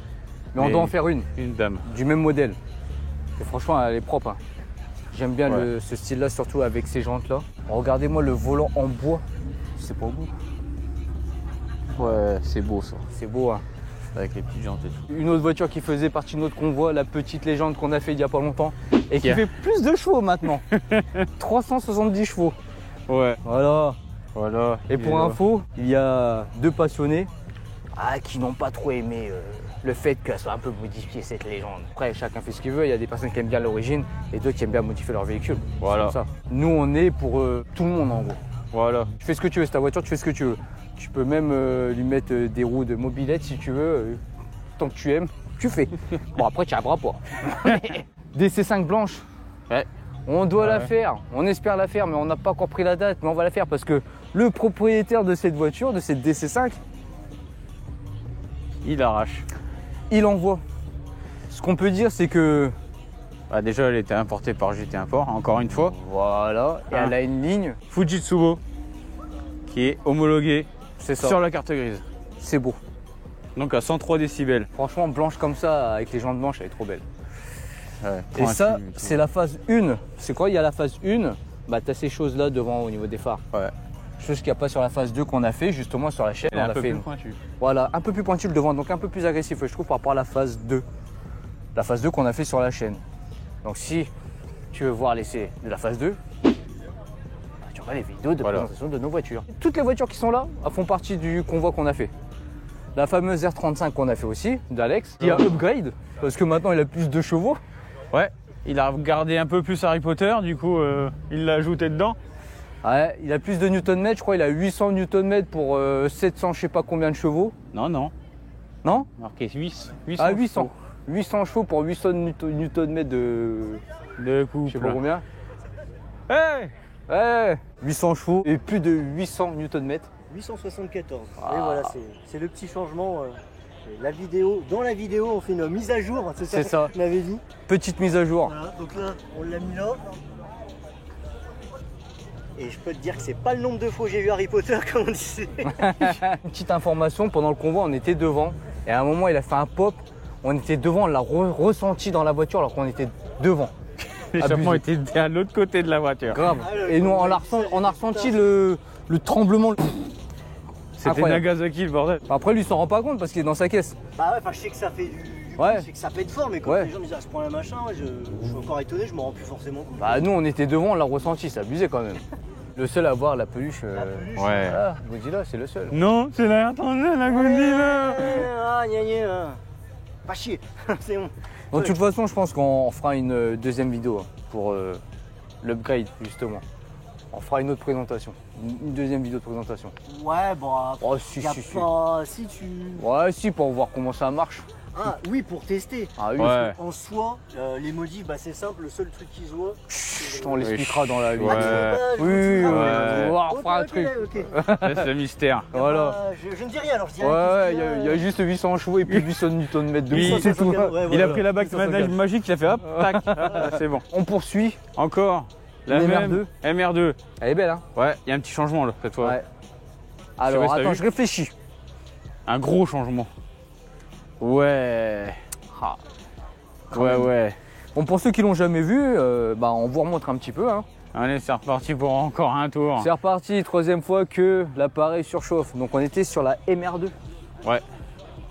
mais on Mais- doit en faire une, Une dame. du même modèle. Et franchement, elle est propre, hein. J'aime bien Ouais. ce style-là, surtout avec ces jantes-là. Regardez-moi le volant en bois. C'est pas beau. Ouais, c'est beau ça. C'est beau, hein. Avec les petites jantes et tout. Une autre voiture qui faisait partie de notre convoi, la petite légende qu'on a fait il y a pas longtemps et qui Qui a- fait plus de chevaux maintenant. 370 chevaux. Ouais. Voilà. Voilà. Et pour info, il y a deux passionnés qui n'ont pas trop aimé le fait qu'elle soit un peu modifiée cette légende. Après, chacun fait ce qu'il veut. Il y a des personnes qui aiment bien l'origine et d'autres qui aiment bien modifier leur véhicule. C'est Voilà. comme ça. Nous, on est pour tout le monde en gros. Voilà. Tu fais ce que tu veux, c'est ta voiture, tu fais ce que tu veux. Tu peux même lui mettre des roues de mobilette si tu veux. Tant que tu aimes, tu fais. Bon, après, tu n'y arriveras pas. Des C5 blanches. Ouais. On doit la Ouais. faire, on espère la faire, mais on n'a pas encore pris la date, mais on va la faire parce que le propriétaire de cette voiture, de cette DC5, Il arrache. il envoie. Ce qu'on peut dire, c'est que Bah, déjà, elle était importée par GT Import, encore une fois. voilà, et Ah. elle a une ligne, Fujitsubo, qui est homologuée c'est ça, sur la carte grise. c'est beau. Donc à 103 décibels. Franchement, blanche comme ça, avec les jantes blanches, elle est trop belle. Ouais, Et pointu ça, tout. c'est la phase 1. C'est quoi? Il y a la phase 1, bah t'as ces choses-là devant au niveau des phares. Ouais. Chose qu'il n'y a pas sur la phase 2 qu'on a fait justement sur la chaîne. Elle est On un a peu fait plus pointue. voilà, un peu plus pointu le devant, donc un peu plus agressif, je trouve, par rapport à la phase 2. La phase 2 qu'on a fait sur la chaîne. Donc si tu veux voir l'essai de la phase 2, bah, tu vois les vidéos de Voilà. présentation de nos voitures. Toutes les voitures qui sont là elles font partie du convoi qu'on a fait. La fameuse R35 qu'on a fait aussi, d'Alex, qui a upgrade, parce que maintenant il a plus de chevaux. Ouais. Il a gardé un peu plus Harry Potter, du coup, il l'a ajouté dedans. Ouais, il a plus de Nm, je crois, il a 800 Nm pour 700 je sais pas combien de chevaux. Non, non. Non? Marqué 800. Ah 800. 800 chevaux pour 800 Nm de... De je couple. sais pas combien. Hey. Ouais, 800 chevaux et plus de 800 Nm. 874. Ah. Et voilà, c'est le petit changement. La vidéo, dans la vidéo, on fait une mise à jour. C'est ça. On avait dit. Petite mise à jour. Voilà, donc là, on l'a mis là. Et je peux te dire que c'est pas le nombre de fois que j'ai vu Harry Potter, comme on disait. Une petite information, pendant le convoi, on était devant. Et à un moment, il a fait un pop. On était devant, on l'a ressenti dans la voiture alors qu'on était devant. L'échappement Abusé. était à l'autre côté de la voiture. Grave. Ah, le Et nous, convoi, on a putain. ressenti le tremblement. C'était Incroyable. Nagasaki, le bordel. Après, lui, il s'en rend pas compte parce qu'il est dans sa caisse. Bah ouais, enfin, je sais que ça fait du Ouais. je sais que ça pète fort, mais quand Ouais. les gens me disent à ce point-là machin, ouais, je suis encore étonné, je me rends plus forcément compte. Bah, nous, on était devant, on l'a ressenti, c'est abusé quand même. Le seul à voir la peluche. La peluche. Ouais. Voilà, Godzilla, c'est le seul. Non, c'est la la Godzilla. Ah, gna gna. Pas chier, c'est bon. Donc, de toute façon, je pense qu'on fera une deuxième vidéo hein, pour l'upgrade, justement. On fera une autre présentation. Une deuxième vidéo de présentation. Ouais, bon, Oh, si, y a si, si. pas. Si tu. Ouais, si, pour voir comment ça marche. Ah oui, pour tester. Ah oui, Ouais. En soi, les modifs, bah, c'est simple, le seul truc qu'ils voient. on l'expliquera dans la vidéo. Ouais. Oui, Ouais. on fera un truc. Ok. C'est le mystère. Voilà. Je ne dis rien alors, je dis Ouais, rien. ouais, il y a juste 800 chevaux et puis 800 Nm de Oui, poids, c'est tout. Il a pris la bague magique, il a fait hop, tac, c'est bon. On poursuit. Encore la Une même MR2. Elle est belle, hein? Ouais, il y a un petit changement là cette fois. Ouais. Alors, si t'as attends, vu. je réfléchis. Un gros changement. Ouais. Ah, Ouais. Bon, pour ceux qui l'ont jamais vu, bah, on vous remontre un petit peu. Hein. Allez, c'est reparti pour encore un tour. C'est reparti, troisième fois que l'appareil surchauffe. Donc, on était sur la MR2. Ouais.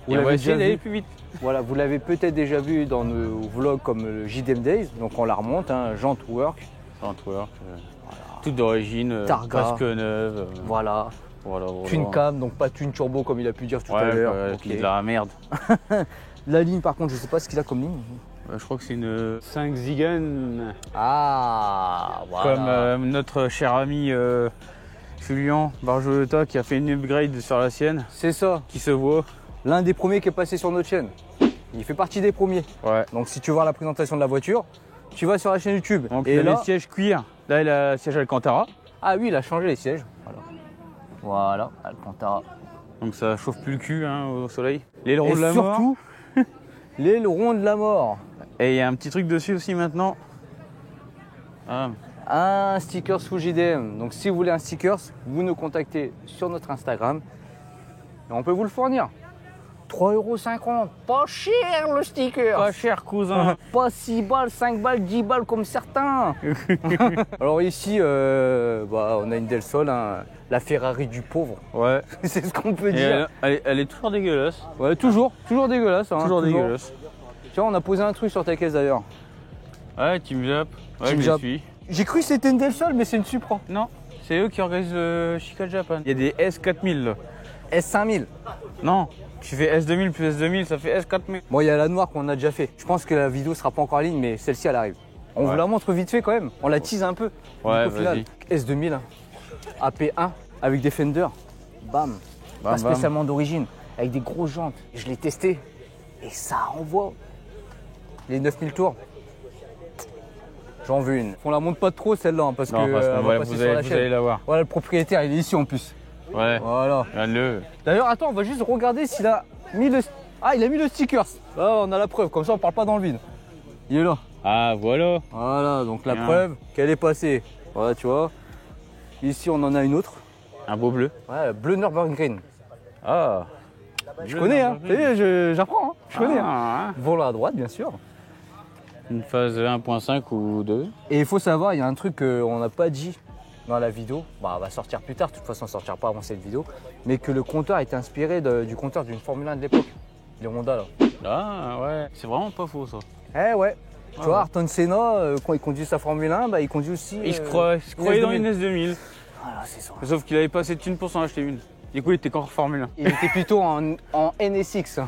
Vous Et on va l'avez essayer déjà d'aller vu. plus vite. Voilà, vous l'avez peut-être déjà vu dans nos vlogs comme le JDM Days. Donc, on la remonte, hein, Jante Work. Antwerp, toute d'origine, Targa. presque neuve. Voilà. Voilà. Thune cam, donc pas thune turbo comme il a pu dire tout à Ouais, l'heure. ouais, Ok. c'est de la merde. La ligne, par contre, je sais pas ce qu'il a comme ligne. Je crois que c'est une 5 Zigan. Ah, voilà. Comme notre cher ami Julien Barjoleta qui a fait une upgrade sur la sienne, C'est ça. qui se voit. L'un des premiers qui est passé sur notre chaîne. Il fait partie des premiers. Ouais. Donc si tu veux voir la présentation de la voiture, tu vas sur la chaîne YouTube. Donc et il a là, les sièges cuir. Là il a le siège Alcantara. ah oui, il a changé les sièges. Voilà, Alcantara. Donc ça chauffe plus le cul hein, au soleil. L'aileron Et de la mort. surtout, l'aileron de la mort. Et il y a un petit truc dessus aussi maintenant. Ah, Un sticker sous JDM. Donc si vous voulez un sticker, vous nous contactez sur notre Instagram et on peut vous le fournir. 3,50 €. Pas cher le sticker. pas cher cousin. Pas 6 balles, 5 balles, 10 balles comme certains. Alors ici, bah, on a une Del Sol, hein, la Ferrari du pauvre. Ouais. C'est ce qu'on peut Et dire. elle est toujours dégueulasse. Ouais, toujours dégueulasse. Hein, toujours dégueulasse. Tu vois, on a posé un truc sur ta caisse d'ailleurs. Ouais, Team Jap. Ouais, Team je Jap. suis. J'ai cru que c'était une Del Sol, mais c'est une Supra. Non, c'est eux qui organisent le Chica Japan. Il y a des S4000 là. S5000. Non, tu fais S2000 plus S2000, ça fait S4000. Bon, il y a la noire qu'on a déjà fait. Je pense que la vidéo sera pas encore en ligne, mais celle-ci, elle arrive. On Ouais. vous la montre vite fait quand même. On la tease un peu. Ouais, Donc, au final, S2000, hein, AP1, avec des fenders. Bam. Pas Bam, spécialement d'origine, avec des grosses jantes. Je l'ai testé et ça envoie. Les 9000 tours. J'en veux une. On la monte pas trop celle-là, hein, parce Non, que parce elle que va passer vous sur la allez chaîne. la voir. Voilà, le propriétaire, il est ici en plus. Ouais, Voilà. regarde-le. D'ailleurs, attends, on va juste regarder s'il a mis le... Ah, il a mis le sticker. Là, on a la preuve, comme ça on parle pas dans le vide. Il est là. Ah, voilà. Voilà, donc la Bien. preuve qu'elle est passée. Voilà, tu vois. Ici, on en a une autre. Un beau bleu. Ouais, bleu Nürburgring. Ah. Je connais, hein. Vous savez, j'apprends, hein. Je connais. Hein. Ah, Volant à droite, bien sûr. une phase 1.5 ou 2. Et il faut savoir, il y a un truc qu'on n'a pas dit dans la vidéo. Bah, elle va sortir plus tard, de toute façon, elle ne sortira pas avant cette vidéo. Mais que le compteur est inspiré du compteur d'une Formule 1 de l'époque. Les Honda, là. Ah, ouais. C'est vraiment pas faux ça. Eh ouais. Tu Ah vois, ouais. Ayrton Senna, quand il conduit sa Formule 1, bah, il conduit aussi. Il se croyait dans une S2000. Voilà, c'est ça. Sauf qu'il avait pas assez de thunes pour s'en acheter une. Du coup, il était encore Formule 1. Il était plutôt en NSX.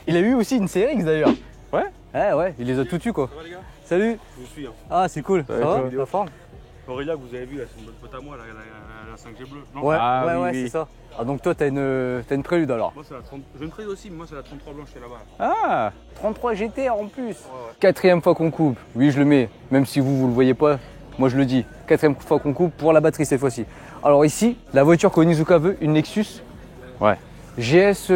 Il a eu aussi une CRX d'ailleurs. Ouais. Ouais, il les a tout eu quoi. Ça va les gars? Salut. Je vous suis. Hein. Ah, c'est cool. Ça Ouais, va toi. La forme? Aurélia, que vous avez vu, là, c'est une bonne pote à moi, la 5G bleue. Non, Ouais, Ah, ouais, oui, ouais, oui. c'est ça. Ah, donc toi, t'as une prélude alors. Moi, c'est la 30. Je ne prise aussi, mais moi, c'est la 33 blanche qui est là-bas. Ah. 33 GTR en plus. Quatrième fois qu'on coupe. Oui, je le mets. Même si vous le voyez pas, moi je le dis. Quatrième fois qu'on coupe pour la batterie cette fois-ci. Alors ici, la voiture qu'Onizuka veut, une Nexus Ouais. GS.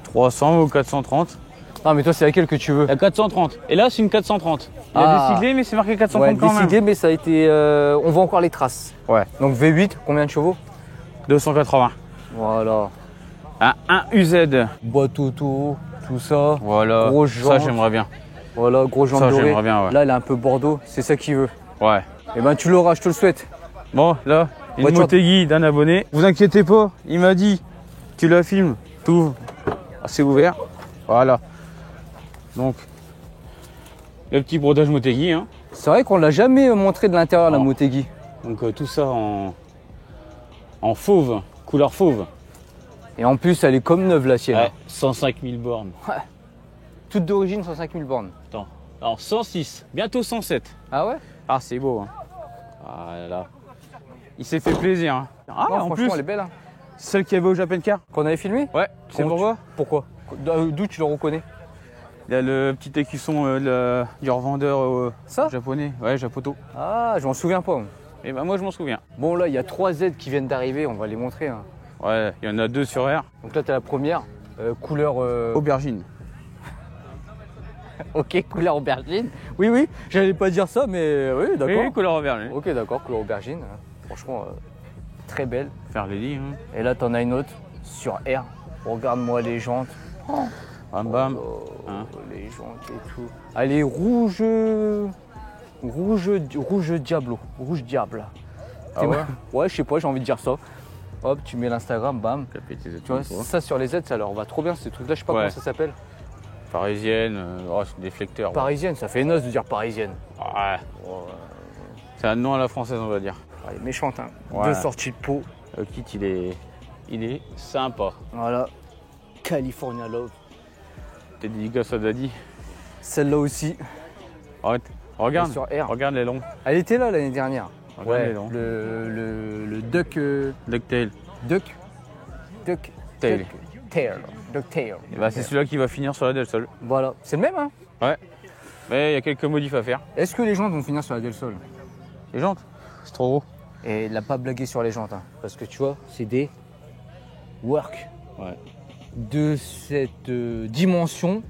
300 ou 430. Non, mais toi, c'est laquelle que tu veux? La 430. Et là, c'est une 430. Il a Ah. décidé, mais c'est marqué 430 Ouais, quand même. décidé, mais ça a été. On voit encore les traces. Ouais. Donc V8, combien de chevaux? 280. Voilà. Un UZ. Boîte auto, tout ça. Voilà. Grosse Ça, jante. j'aimerais bien. Voilà, gros jambes Ça, dorées. j'aimerais bien, ouais. Là, elle est un peu Bordeaux, c'est ça qu'il veut. Ouais. Et ben, tu l'auras, je te le souhaite. Bon, là, une Voiture- Motegi d'un abonné. Vous inquiétez pas, il m'a dit, tu la filmes, tout. C'est ouvert. Voilà. Donc, le petit brodage Motegi. Hein. C'est vrai qu'on l'a jamais montré de l'intérieur, la Non. Motegi. Donc, tout ça en fauve, couleur fauve. Et en plus, elle est comme neuve, la sienne. Ouais, 105 000 bornes. Toute d'origine, 105 000 bornes. Attends. Alors, 106, bientôt 107. Ah ouais? Ah, c'est beau. Hein. Ah là. Il s'est fait plaisir. Hein. Ah, Non, en franchement, plus, elle est belle. Hein. celle qu'il y avait au Japan Car. Qu'on avait filmé? Ouais, c'est Comment pourquoi Pourquoi? D'où tu le reconnais? Il y a le petit écusson du revendeur Ça? japonais. Ouais, Japoto. Ah, je m'en souviens pas. Et ben moi je m'en souviens. Bon, là, il y a 3 Z qui viennent d'arriver, on va les montrer. Hein. Ouais, il y en a 2 sur R. Donc là, tu as la première, couleur... Aubergine. Ok, couleur aubergine. Oui, oui, j'allais pas dire ça, mais oui, d'accord. Oui, couleur aubergine. Ok, d'accord, couleur aubergine. Franchement, très belle. Faire les lits. Hein. Et là, t'en as une autre sur R. Regarde-moi les jantes. Bam bam. Oh, Hein. les jantes et tout. Elle est rouge Diablo. Rouge diable. Ah ouais. Ouais, je sais pas, j'ai envie de dire ça. Hop, tu mets l'Instagram, bam. Tu vois, ça sur les Z, ça leur va trop bien ces trucs-là. Je sais pas Ouais. comment ça s'appelle. Parisienne, c'est des flecteurs. Parisienne, ça fait noce de dire parisienne. Ouais. Oh, C'est un nom à la française, on va dire. elle est méchante, hein. Ouais. 2 sorties de peau. Le kit, il est sympa. Voilà. California Love. T'es dédicace à Daddy. Celle-là aussi. Arrête. Regarde. Elle est sur R. Regarde les longs. Elle était là l'année dernière. Regarde les longs. Le Duck. Ducktail. Duck Tail. Tail. Et bah, c'est celui-là qui va finir sur la Del Sol. Voilà. C'est le même, hein? Ouais. Mais il y a quelques modifs à faire. Est-ce que les jantes vont finir sur la Del Sol? Les jantes, c'est trop gros. Et il n'a pas blagué sur les jantes, hein, parce que tu vois, c'est des work. Ouais. De cette dimension,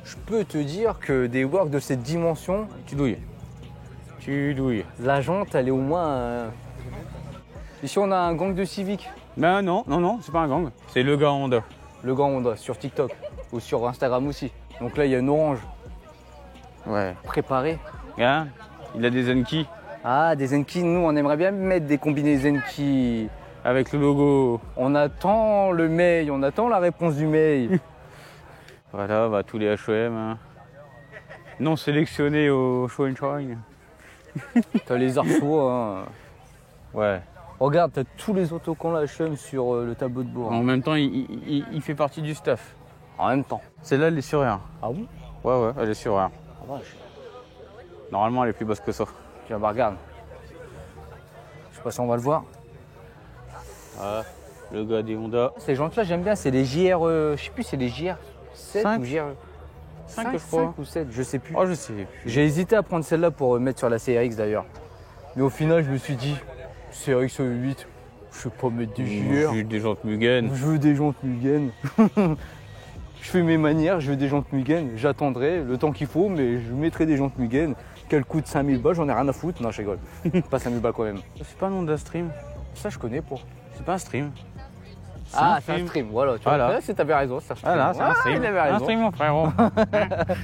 je peux te dire que des work de cette dimension, Tu douilles. Tu douilles. la jante, elle est au moins... Ici, on a un gang de Civic, Ben non, c'est pas un gang. C'est le gars Honda. le gang Honda, sur TikTok ou sur Instagram aussi. Donc là, il y a une orange Ouais. préparée. Regarde, il a des Zenki Ah, des Zenki, nous, on aimerait bien mettre des combinés Zenki. avec le logo. On attend le mail, on attend la réponse du mail. Voilà, bah, tous les H&M. Hein. Non sélectionnés au Show and Shine. T'as les arceaux, hein. Ouais. Regarde, t'as tous les autocollants H&M sur le tableau de bord. En même temps, il fait partie du staff. En même temps. Celle-là, elle est sur R. Ah oui? Ouais, elle est sur R. Ah vache. Normalement, elle est plus basse que ça. Tiens, bah regarde. Je sais pas si on va le voir. Ah, le gars des Honda. Ces jantes-là, j'aime bien. C'est les JR, je sais plus, c'est les JR 7 5? ou JR 5, je crois. 5 ou 7, je sais plus. Oh, je sais. J'ai hésité à prendre celle-là pour mettre sur la CRX d'ailleurs. Mais au final, je me suis dit, CRX 8, je vais pas mettre des JR. J'ai des jantes Mugen. Je veux des jantes Mugen. Je fais mes manières, je veux des jantes Mugen. J'attendrai le temps qu'il faut, mais je mettrai des jantes Mugen. Qu'elles coûtent 5000 balles, j'en ai rien à foutre. Non, je rigole. Pas 5000 balles quand même. C'est pas un Honda Stream. Ça, je connais pas. C'est pas un stream. Ah, c'est un stream, voilà. Tu Voilà. vois, ouais, t'avais raison, c'est un stream. Voilà, c'est un stream. Il avait Un raison. stream, mon frérot.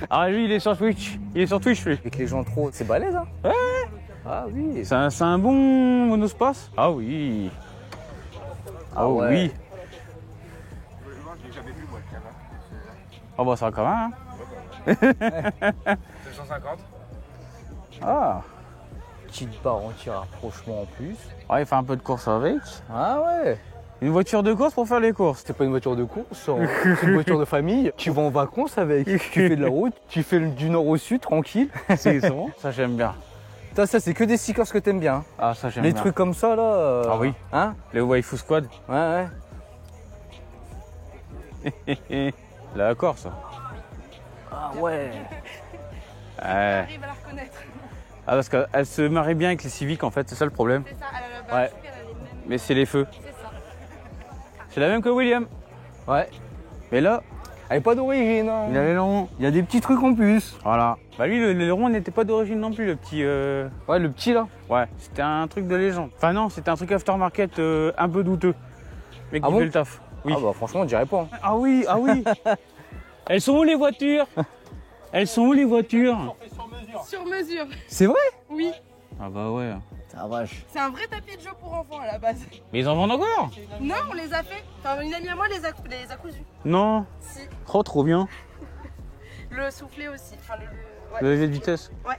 Ah, lui, il est sur Twitch. Il est sur Twitch, lui. Avec les gens trop, c'est balèze, hein? Ouais. Ah oui. C'est un bon monospace. Ah oui. Ah ouais. Oui. Ah bah ça va quand même. Hein. 250. Ah. Petite barre anti-rapprochement en plus. Ouais, il fait un peu de course avec. Ah ouais. Une voiture de course pour faire les courses. C'est pas une voiture de course, hein. C'est une voiture de famille. Tu vas en vacances avec. Tu fais de la route, tu fais du nord au sud tranquille. C'est bon. Ça j'aime bien. Ça, c'est que des stickers que t'aimes bien. Ah ça j'aime Les bien. trucs comme ça là. Ah oui. Hein? Le Waifu Squad. Ouais. La Corse. Ah ouais. Ouais. J'arrive à la reconnaître. Ah parce qu'elle se marie bien avec les civiques en fait, c'est ça le problème. C'est ça, elle a Ouais. je trouve qu'elle a les mêmes. Mais c'est les feux. C'est ça. C'est la même que William. Ouais. Mais là, Elle est pas d'origine. Hein. il a les longs. Il y a des petits trucs en plus. Voilà. Bah lui, le rond n'était pas d'origine non plus, le petit. Ouais, le petit là. Ouais, c'était un truc de légende. Enfin non, c'était un truc aftermarket un peu douteux. Mais qui Ah bon fait le taf. Oui. Ah bah franchement, on dirait pas. Hein. Ah oui, ah oui. Elles sont où les voitures? Elles sont où les voitures? Sur mesure. C'est vrai? Oui. Ah bah ouais. Ah vache. C'est un vrai tapis de jeu pour enfants à la base. Mais ils en vendent encore? Non, on les a fait. Enfin, une amie à moi les a cousus. Non. Si. Oh, trop bien. Le soufflet aussi. Enfin, ouais. Le levier de vitesse? Ouais.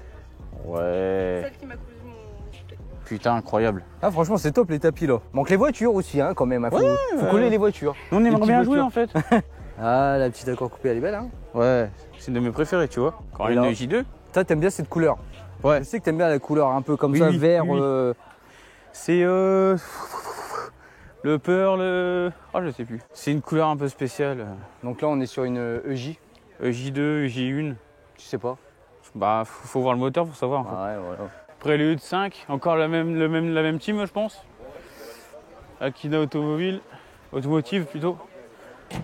Ouais. Celle qui m'a cousu mon soufflet. Putain, incroyable. Ah franchement, c'est top les tapis là. Manque les voitures aussi, hein, quand même. Hein. Faut coller les voitures. Nous, on aimerait petites bien jouer voitures. en fait. Ah, la petite accord coupée, elle est belle, hein. Ouais, c'est une de mes préférées, tu vois. Quand Et une là J2. Toi, t'aimes bien cette couleur. Ouais. Je sais que t'aimes bien la couleur un peu comme Oui, ça, oui, vert. oui. C'est le Le Pearl, ah je sais plus. C'est une couleur un peu spéciale. Donc là, on est sur une EJ. EJ2, EJ1. Tu sais pas? Bah, faut voir le moteur pour savoir. En fait. Ah ouais, voilà. Prélude 5, encore la même team, je pense. Akina Automotive plutôt.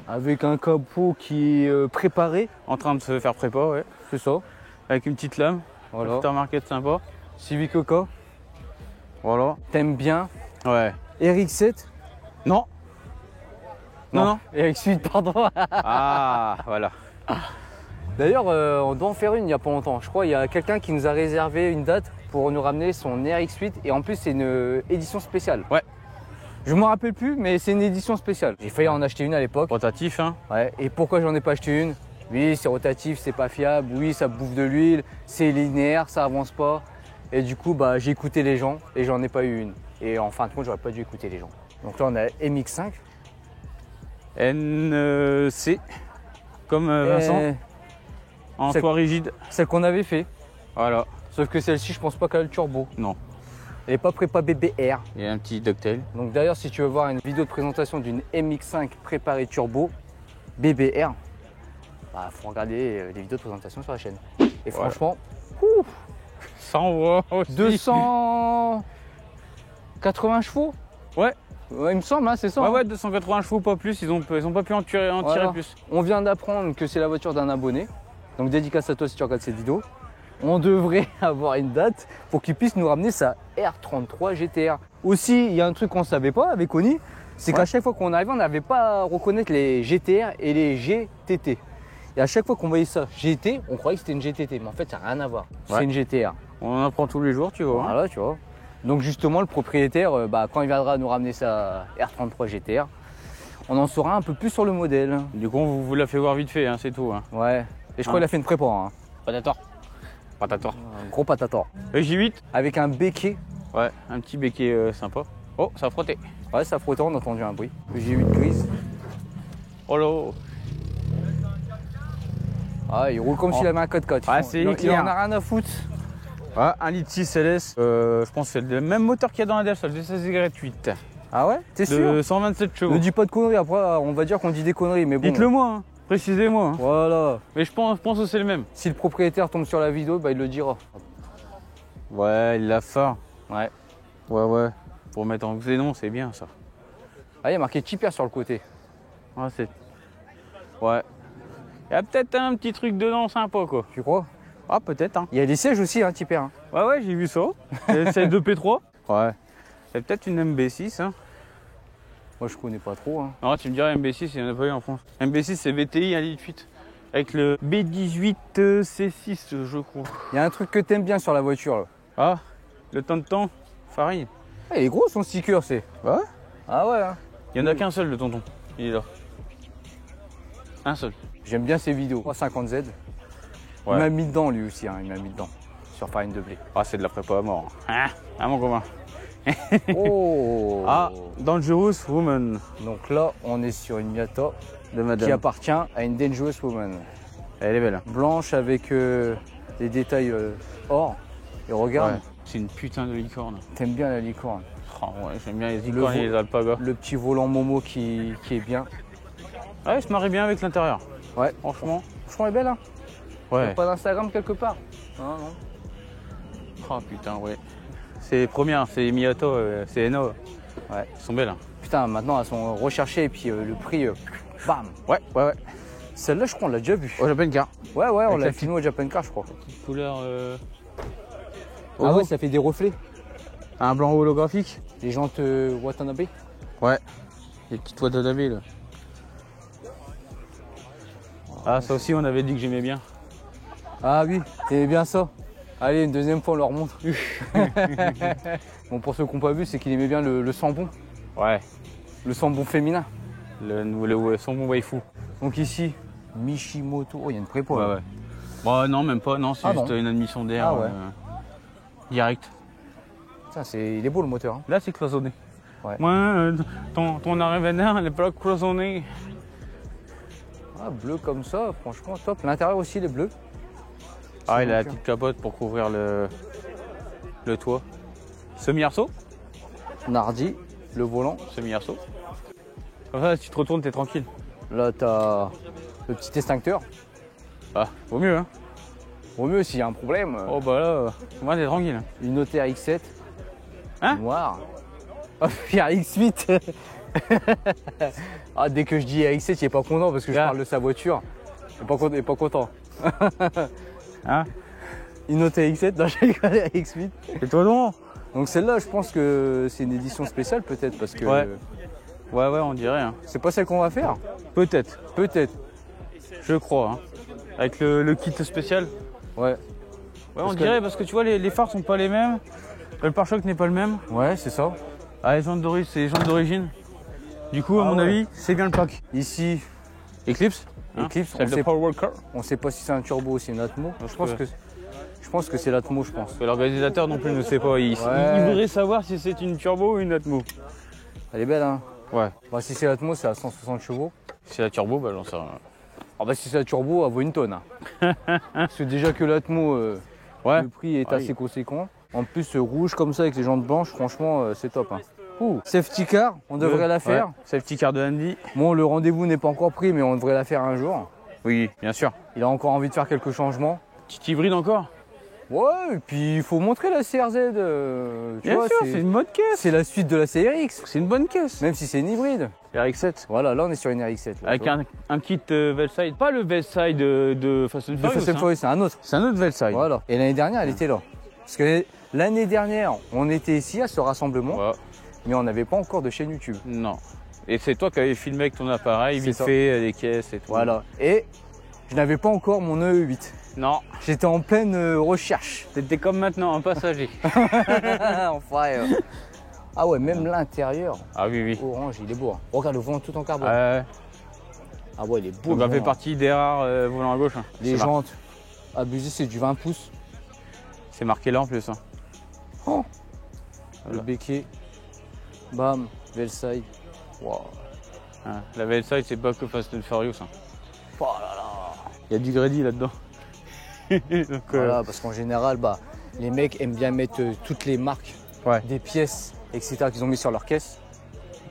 Avec un capot qui est préparé. En train de se faire prépa, ouais. C'est ça. Avec une petite lame. Voilà. Aftermarket sympa. Civic Oka. Voilà. T'aimes bien? Ouais. RX7? Non. Non. RX8, pardon. Ah, voilà. D'ailleurs, on doit en faire une il n'y a pas longtemps. Je crois qu'il y a quelqu'un qui nous a réservé une date pour nous ramener son RX8. Et en plus, c'est une édition spéciale. Ouais. Je ne me rappelle plus, mais c'est une édition spéciale. J'ai failli en acheter une à l'époque. Rotatif, hein. Ouais. Et pourquoi j'en ai pas acheté une? Oui, c'est rotatif, c'est pas fiable. Oui, ça bouffe de l'huile. C'est linéaire, ça avance pas. Et du coup, bah, j'ai écouté les gens et j'en ai pas eu une. Et en fin de compte, j'aurais pas dû écouter les gens. Donc là, on a MX5. NC, comme Vincent, en c'est- toit rigide. Celle qu'on avait fait. Voilà. Sauf que celle-ci, je pense pas qu'elle a le turbo. Non. Elle n'est pas prépa BBR. Il y a un petit ducktail. Donc d'ailleurs, si tu veux voir une vidéo de présentation d'une MX5 préparée turbo BBR, bah faut regarder les vidéos de présentation sur la chaîne. Et franchement, Ça envoie aussi. 280 chevaux. Ouais. Ouais, il me semble, hein, c'est ça. Ouais, hein. ouais, 280 chevaux, pas plus. Ils ont pas pu en tirer Voilà. plus. On vient d'apprendre que c'est la voiture d'un abonné. Donc dédicace à toi si tu regardes cette vidéo. On devrait avoir une date pour qu'il puisse nous ramener sa R33 GTR. Aussi, il y a un truc qu'on ne savait pas avec Oni, c'est qu'à chaque fois qu'on arrivait, on n'avait pas à reconnaître les GTR et les GTT. Et à chaque fois qu'on voyait ça GT, on croyait que c'était une GTT, mais en fait, ça n'a rien à voir. Ouais. C'est une GTR. On en apprend tous les jours, tu vois. hein. Voilà, tu vois. Donc justement, le propriétaire, quand il viendra nous ramener sa R33 GTR, on en saura un peu plus sur le modèle. Du coup, on vous l'a fait voir vite fait, hein, c'est tout. Hein. Ouais. Et je crois qu'il a fait une prépa, hein. Patator. Patator. Un gros patator. J8. Avec un béquet. Ouais, un petit béquet sympa. Oh, ça a frotté. Ouais, ça frottait, on a entendu un bruit. J8 grise. Oh là. Ah, il roule comme s'il avait un code-code. Ouais, c'est il clair. en a rien à foutre. Ouais, 1,6 litre LS. Je pense que c'est le même moteur qu'il y a dans la DF, le D16Y8. Ah ouais? T'es sûr? De 127 chevaux. Ne dis pas de conneries, après on va dire qu'on dit des conneries, mais bon. Dites-le moi, hein. Précisez-moi. hein. Voilà. Mais je pense que c'est le même. Si le propriétaire tombe sur la vidéo, bah il le dira. Ouais, il l'a fait. Ouais. Ouais. Pour mettre en xénon, c'est bien ça. Ah, il y a marqué Tipper sur le côté. Ouais, c'est. Ouais. Il y a peut-être un petit truc dedans sympa, quoi. Tu crois? Ah, peut-être, hein. Il y a des sièges aussi, hein, Tipper. Hein. Ouais, j'ai vu ça. C'est 2P3. Ouais. Il y a peut-être une MB6, hein. Moi, je connais pas trop. Hein. Non, tu me dirais MB6, il n'y en a pas eu en France. MB6, c'est VTI 1,8 litre. Avec le B18 C6, je crois. Il y a un truc que t'aimes bien sur la voiture. Là. Ah, le temps, farine. Ah, il est gros son sticker, c'est. Ouais. Ah ouais. Hein. Il n'y en a qu'un seul, le tonton. Il est là. Un seul. J'aime bien ses vidéos. 350Z. Il Ouais. m'a mis dedans lui aussi, hein. Il m'a mis dedans. Sur farine de blé. Ah, c'est de la prépa à mort. Hein, à mon commun. Oh. Ah, Dangerous Woman Donc là, on est sur une Miata de madame. qui appartient à une Dangerous Woman. Elle est belle. Hein. Blanche avec des détails or. Et regarde, Ouais. C'est une putain de licorne. t'aimes bien la licorne. Oh, ouais, j'aime bien les licornes et les alpagas. Le petit volant Momo qui est bien. Ouais, je se marie bien avec l'intérieur. Ouais. Franchement. Franchement, elle est belle, hein. Ouais. Pas d'Instagram quelque part. Non, non. Oh putain, ouais. C'est première, c'est Miato, c'est Eno. Ouais. Elles sont belles. Hein. Putain, maintenant elles sont recherchées et puis le prix, bam. Ouais. Celle-là, je crois, on l'a déjà vue. Oh, j'ai pas une carte. Ouais, on Avec l'a la filmé au Japan Car, je crois. Couleur. Ah ouais, ça fait des reflets. Un blanc holographique. Les jantes Watanabe. Ouais. Les petites toits d'Adabe là. Ah, ça aussi, on avait dit que j'aimais bien. Ah oui, t'aimais bien ça. Allez, une deuxième fois, on leur montre. Bon, pour ceux qui n'ont pas vu, c'est qu'il aimait bien le sambon. Ouais. Le sambon féminin. Son bon waifu. Donc ici, Mishimoto. Oh, il y a une prépa. Ouais, là. ouais. Bon, non, même pas. Non, c'est Ah, juste non. une admission d'air. Ah, ouais. Direct. Putain, il est beau le moteur. Hein. Là, c'est cloisonné. Ouais. Moi, ton arrivée d'air, elle est pas cloisonnée. Ah, bleu comme ça, franchement, top. L'intérieur aussi, il est bleu. Ah, il a la bon, petite capote pour couvrir le toit. Semi-arceau. Nardi. le volant. Semi-arceau. Comme ça, si tu te retournes, t'es tranquille. Là, t'as le petit extincteur. Ah, vaut mieux, hein. Au mieux, s'il y a un problème, Oh bah là, moi t'es tranquille. une autre RX7. Hein? Noire. Oh, puis RX8. Ah, dès que je dis RX7, il est pas content parce que je Ah. parle de sa voiture. Il est pas content. Hein? Une autre RX7, non, j'ai rigolé, RX8. Et toi non? Donc celle-là, je pense que c'est une édition spéciale peut-être parce que Ouais. Ouais, on dirait. Hein. c'est pas celle qu'on va faire. Peut-être, Peut-être. je crois. Hein. Avec le kit spécial. Ouais. Ouais, on que- dirait parce que tu vois, les phares sont pas les mêmes. Le pare-choc n'est pas le même. Ouais, c'est ça. Ah, les jantes d'origine, c'est les jantes d'origine. Du coup, à Ah mon ouais. avis, c'est bien le pack. Ici, Eclipse. Hein, Eclipse, celle de Power Walker. on sait pas si c'est un turbo ou c'est une Atmo. Je Je pense que c'est l'Atmo, je pense. L'organisateur non plus ne sait pas. Il voudrait savoir si c'est une turbo ou une Atmo. Elle est belle, hein. Ouais. Bah, si c'est l'Atmo, c'est à 160 chevaux. Si c'est la turbo, bah j'en sais rien. Ah bah si c'est la turbo, elle vaut une tonne. Hein. Parce que déjà que l'Atmo, Ouais. le prix est Ah assez oui. conséquent. En plus, rouge comme ça avec les jantes blanches, franchement, c'est top. Hein. Ouh, safety car, on devrait la faire. Ouais. Safety car de Andy. Bon, le rendez-vous n'est pas encore pris, mais on devrait la faire un jour. Oui, bien sûr. Il a encore envie de faire quelques changements. Petit hybride encore. Ouais, et puis il faut montrer la CRZ. Tu Bien vois, sûr, c'est une bonne caisse. c'est la suite de la CRX, C'est une bonne caisse. même si c'est une hybride. RX7. Voilà, là on est sur une RX7. Là, Avec tu vois. un kit Velside. Pas le Velside de Fast and De Furious. Fast and hein. Furious, c'est un autre. C'est un autre Velside. Voilà. Et l'année dernière, elle était là. Parce que l'année dernière, on était ici à ce rassemblement, Ouais. mais on n'avait pas encore de chaîne YouTube. Non. Et c'est toi qui avais filmé avec ton appareil, C'est vite ça. fait, les caisses et tout. Voilà. Et je n'avais pas encore mon E8. Non, J'étais en pleine recherche. t'étais comme maintenant, un passager. Enfin, ah ouais, même l'intérieur, Ah oui, oui. orange, il est beau. Hein. Regarde le volant tout en carbone. Ouais. Ah ouais, il est beau. Donc le on fait volant. partie des rares volants à gauche. Hein. Les C'est mar- jantes abusées, c'est du 20 pouces. C'est marqué là en plus. Hein. Oh. Le Voilà. béquet. Bam, Velside. Wow. Hein. La Velside, c'est pas que Fast and Furious. Hein. Oh là là. Il y a du Grady là-dedans. Donc, Voilà, parce qu'en général, bah, les mecs aiment bien mettre toutes les marques, Ouais. des pièces, etc. qu'ils ont mis sur leur caisse.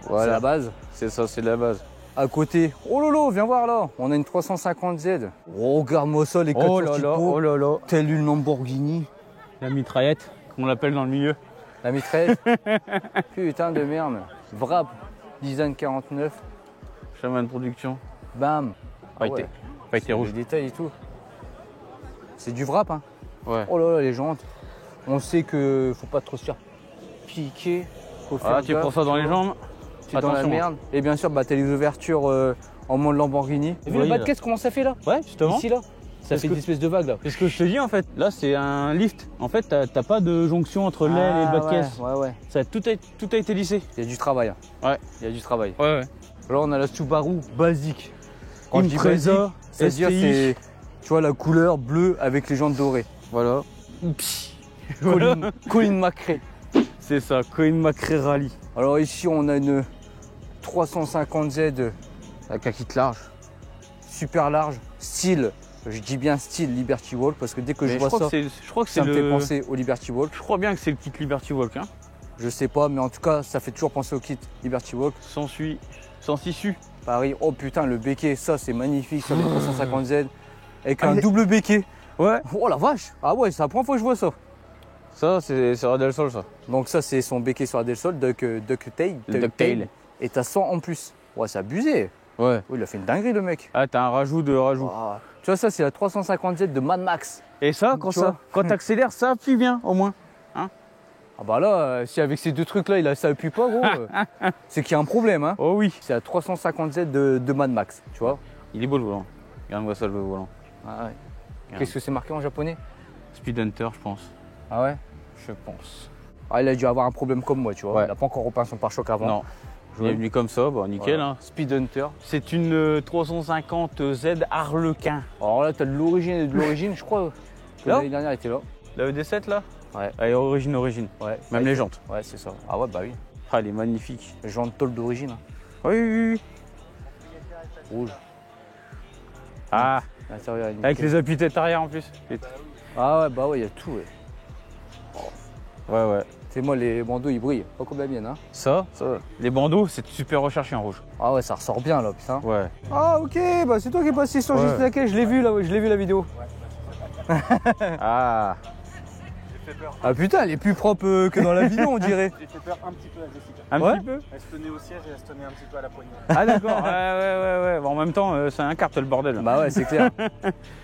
C'est voilà. la base. C'est ça, c'est de la base. À côté, oh lolo, viens voir là, on a une 350Z. Oh, regarde-moi ça, les Oh quatre là sorties de là, pot. oh là là. Telle une Lamborghini. La mitraillette, comme on l'appelle dans le milieu. La mitraillette. Putain de merde. Vrap, design 49. Chaman de production. Bam. Ah Pailleté. ouais, Pailleté rouge. les détails et tout. C'est du Vrap, hein. Ouais. Oh là là, les jantes. On sait que faut pas trop se faire piquer. Faut faire Ah, tu prends gaffe, ça dans tu les vois. jambes. Tu es dans la Attention. merde. Et bien sûr, bah, t'as les ouvertures en mode Lamborghini. T'as vu Oui, le bas de là. caisse, comment ça fait là? Ouais, justement. Ici là. Ça Parce fait que- des espèces de vagues là. C'est ce que je te dis en fait. Là, c'est un lift. En fait, t'as pas de jonction entre l'aile et le bas de ouais, caisse. Ouais. Ça, tout a été lissé. Il y a du travail. Hein. Ouais. Il y a du travail. Ouais, ouais. Là, on a la Subaru basique. Quand je dis Impreza, basique, c'est-à-dire STI. c'est, tu vois, la couleur bleue avec les jantes dorées. Voilà. Colin McRae. C'est ça, Colin McRae Rally. Alors ici, on a une 350Z avec un kit large, super large, style. Je dis bien style Liberty Walk parce que dès que je vois ça, je crois que ça c'est me fait le. penser au Liberty Walk. Je crois bien que c'est le kit Liberty Walk. Hein. Je sais pas, mais en tout cas, ça fait toujours penser au kit Liberty Walk. Sans tissu. Pareil, oh putain, le béquet, ça c'est magnifique sur les 350Z. Avec un Allez. double béquet. Ouais. Oh la vache. Ah ouais, c'est la première fois que je vois ça. Ça, c'est Radel Sol, ça. Donc ça, c'est son béquet sur la Del Sol, Ducktail. Le Ducktail. Et t'as 100 en plus. Ouais, c'est abusé. Ouais. Oui, il a fait une dinguerie, le mec. Ah, t'as un rajout de rajout. Ah. Tu vois, ça, c'est la 350Z de Mad Max. Et ça, quand Tu vois quand t'accélères, ça appuie bien, au moins. Ah bah là, si avec ces deux trucs-là, ça appuie pas, gros, c'est qu'il y a un problème. Hein. Oh oui. C'est la 350Z de Mad Max, tu vois. Il est beau le volant. Regarde-moi ça, le volant. Ah ouais. Qu'est-ce que c'est marqué en japonais? Speed Hunter, je pense. Ah ouais. Je pense. Ah, il a dû avoir un problème comme moi, tu vois. Ouais. Il n'a pas encore repeint son pare-choc avant. Non. Il est venu comme ça, bah nickel. Voilà. Hein. Speed Hunter. C'est une 350Z Harlequin. Alors là, t'as de l'origine et de l'origine, je crois. Que Là l'année dernière, elle était là. La ED7 là. Ouais. Elle est origine. Ouais. Même les jantes. Ouais, c'est ça. Ah ouais, bah oui. Ah, elle est magnifique. Les jantes tôle d'origine. Hein. Oui, oui, oui. Rouge. Ah, L'intérieur est avec nickel. les appuis tête arrière en plus. Ah ouais, bah ouais, il y a tout. Ouais. Ouais, ouais. C'est moi, les bandeaux, ils brillent. Pas comme la mienne, hein. Ça, les bandeaux, c'est super recherché en rouge. Ah ouais, ça ressort bien, là, putain. Ouais. Ah, ok, bah c'est toi qui es passé sur Ouais. Juste Laquelle, je l'ai vu, là, je l'ai vu la vidéo. Ah. Ah putain, elle est plus propre que dans la vidéo, on dirait. J'ai fait peur un petit peu à Jessica. Un Ouais. petit peu. Elle se tenait au siège et elle se tenait un petit peu à la poignée. Ah d'accord, ouais. Bon, en même temps, c'est un carte le bordel. Bah ouais, c'est clair.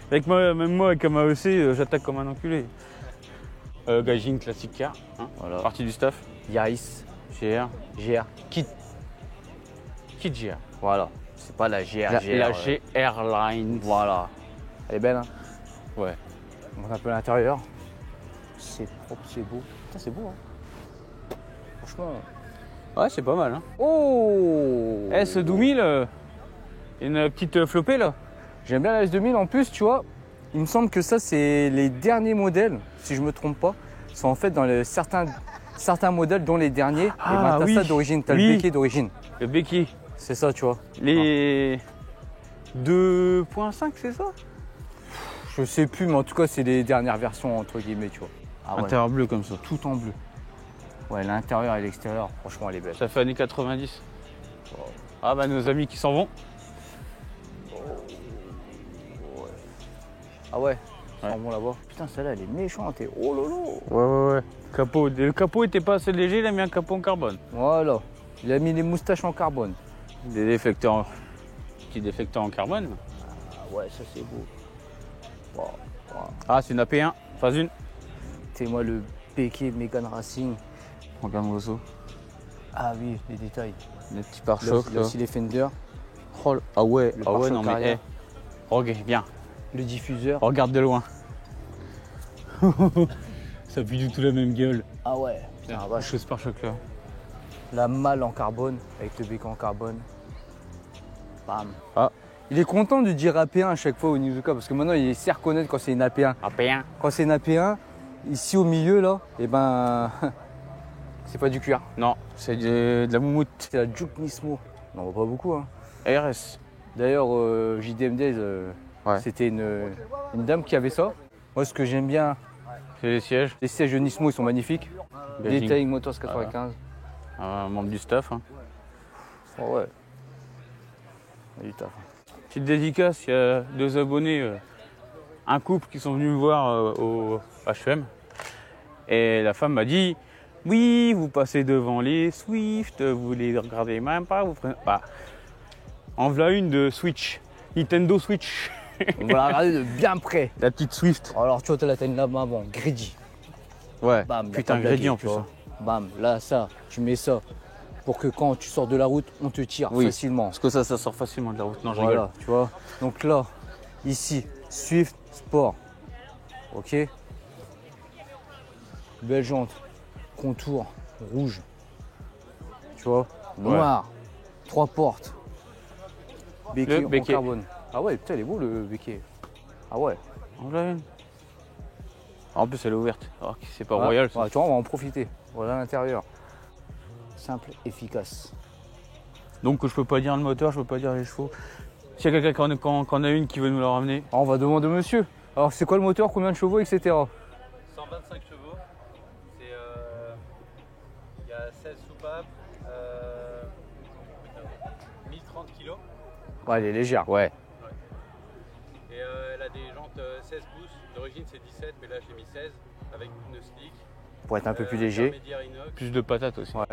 Avec moi, même moi avec un AEC, j'attaque comme un enculé. Gaijin classique car, hein, Voilà. partie du staff. Yaris, GR. GR, Kit. Kit GR. Voilà. C'est pas la GR, La, GR. la G Airlines. Voilà. Elle est belle, hein. Ouais. On monte un peu l'intérieur. C'est propre, c'est beau. Putain, c'est beau, hein. Franchement. Ouais, c'est pas mal. Hein. Oh S2000, une petite flopée là. J'aime bien la S2000 en plus, tu vois. Il me semble que ça, c'est les derniers modèles, si je me trompe pas. C'est en fait dans certains modèles, dont les derniers. Ah, et ben, t'as oui. ça d'origine, t'as Oui. le béquet d'origine. Le béquet. C'est ça, tu vois. Les 2.5, c'est ça? Je sais plus, mais en tout cas, c'est les dernières versions, entre guillemets, tu vois. Ah ouais, Intérieur bleu comme ça. tout en bleu. Ouais, l'intérieur et l'extérieur, franchement, elle est belle. Ça fait années 90. Ah bah nos amis qui s'en vont. Ah ouais, Ouais. bon là-bas. Putain, celle-là, elle est méchante. Et oh lolo. Ouais. Le capot était pas assez léger, il a mis un capot en carbone. Voilà. Il a mis les moustaches en carbone. Des déflecteurs, petits déflecteurs en carbone. Ah ouais, ça c'est beau. Wow. Ah, c'est une AP1, phase 1. C'est moi le béquet Mégane Racing. Regarde-moi ça. Ah oui, les détails. Les petits Il y a pare-chocs il y a là. aussi les fenders, Oh, ah ouais, Le ah ouais, pare-choc non mais. arrière. Regarde bien, le diffuseur. regarde de loin. Ça pue du tout la même gueule. Ah ouais, putain, Ah, vache. chose pare-choc là. La malle en carbone, avec le béquet en carbone. Bam. Ah. Il est content de dire AP1 à chaque fois au Nizuka, parce que maintenant il sait reconnaître quand c'est une AP1. AP1. Quand c'est une AP1, ici au milieu là, et ben c'est pas du cuir. Non, c'est de la moumoute. C'est la Juke Nismo. On en voit pas beaucoup, hein. RS. D'ailleurs, JDM Days, Ouais. c'était une dame qui avait ça. Moi, ce que j'aime bien, C'est les sièges. les sièges de Nismo, ils sont magnifiques. Gaijin. Detailing Motors 95. Un membre du staff. Hein. Oh ouais. Il y a du taf. Petite dédicace, il y a 2 abonnés, un couple qui sont venus me voir au HM. Et la femme m'a dit, oui, vous passez devant les Swift, vous les regardez même pas, vous prenez... Bah, en voilà une de Switch, Nintendo Switch, On va la regarder de bien près. la petite Swift. Alors, tu vois, t'as une là-bas, bon, Greedy. Ouais, Bam, y a putain, pas de blague, gradient en tu plus. vois. Bam, là, ça, tu mets ça. Pour que quand tu sors de la route, on te tire Oui. facilement. Parce que ça sort facilement de la route. Non, je rigole. Voilà, tu vois. Donc là, ici, Swift Sport. Ok. Belle jante. Contour rouge. Tu vois. Noir. 3 portes. Béquet Le en béquet. carbone. Ah ouais, putain, il est beau le béquet. Ah ouais. En voilà une. En plus, elle est ouverte. Alors que c'est pas Ouais, royal. Ça. ouais, tu vois, on va en profiter. Voilà l'intérieur. Simple, efficace. Donc, je peux pas dire le moteur, je peux pas dire les chevaux. S'il y a quelqu'un qui en a une qui veut nous la ramener, Alors, on va demander au monsieur. Alors, c'est quoi le moteur, combien de chevaux, etc. 125 chevaux. C'est il y a 16 soupapes. 1030 kg. Ouais, elle est légère. ouais. Et elle a des jantes 16 pouces. D'origine c'est 17, mais là j'ai mis 16 avec une slick. Pour être un peu plus léger. Intermédiaire inox. Plus de patates aussi. Ouais.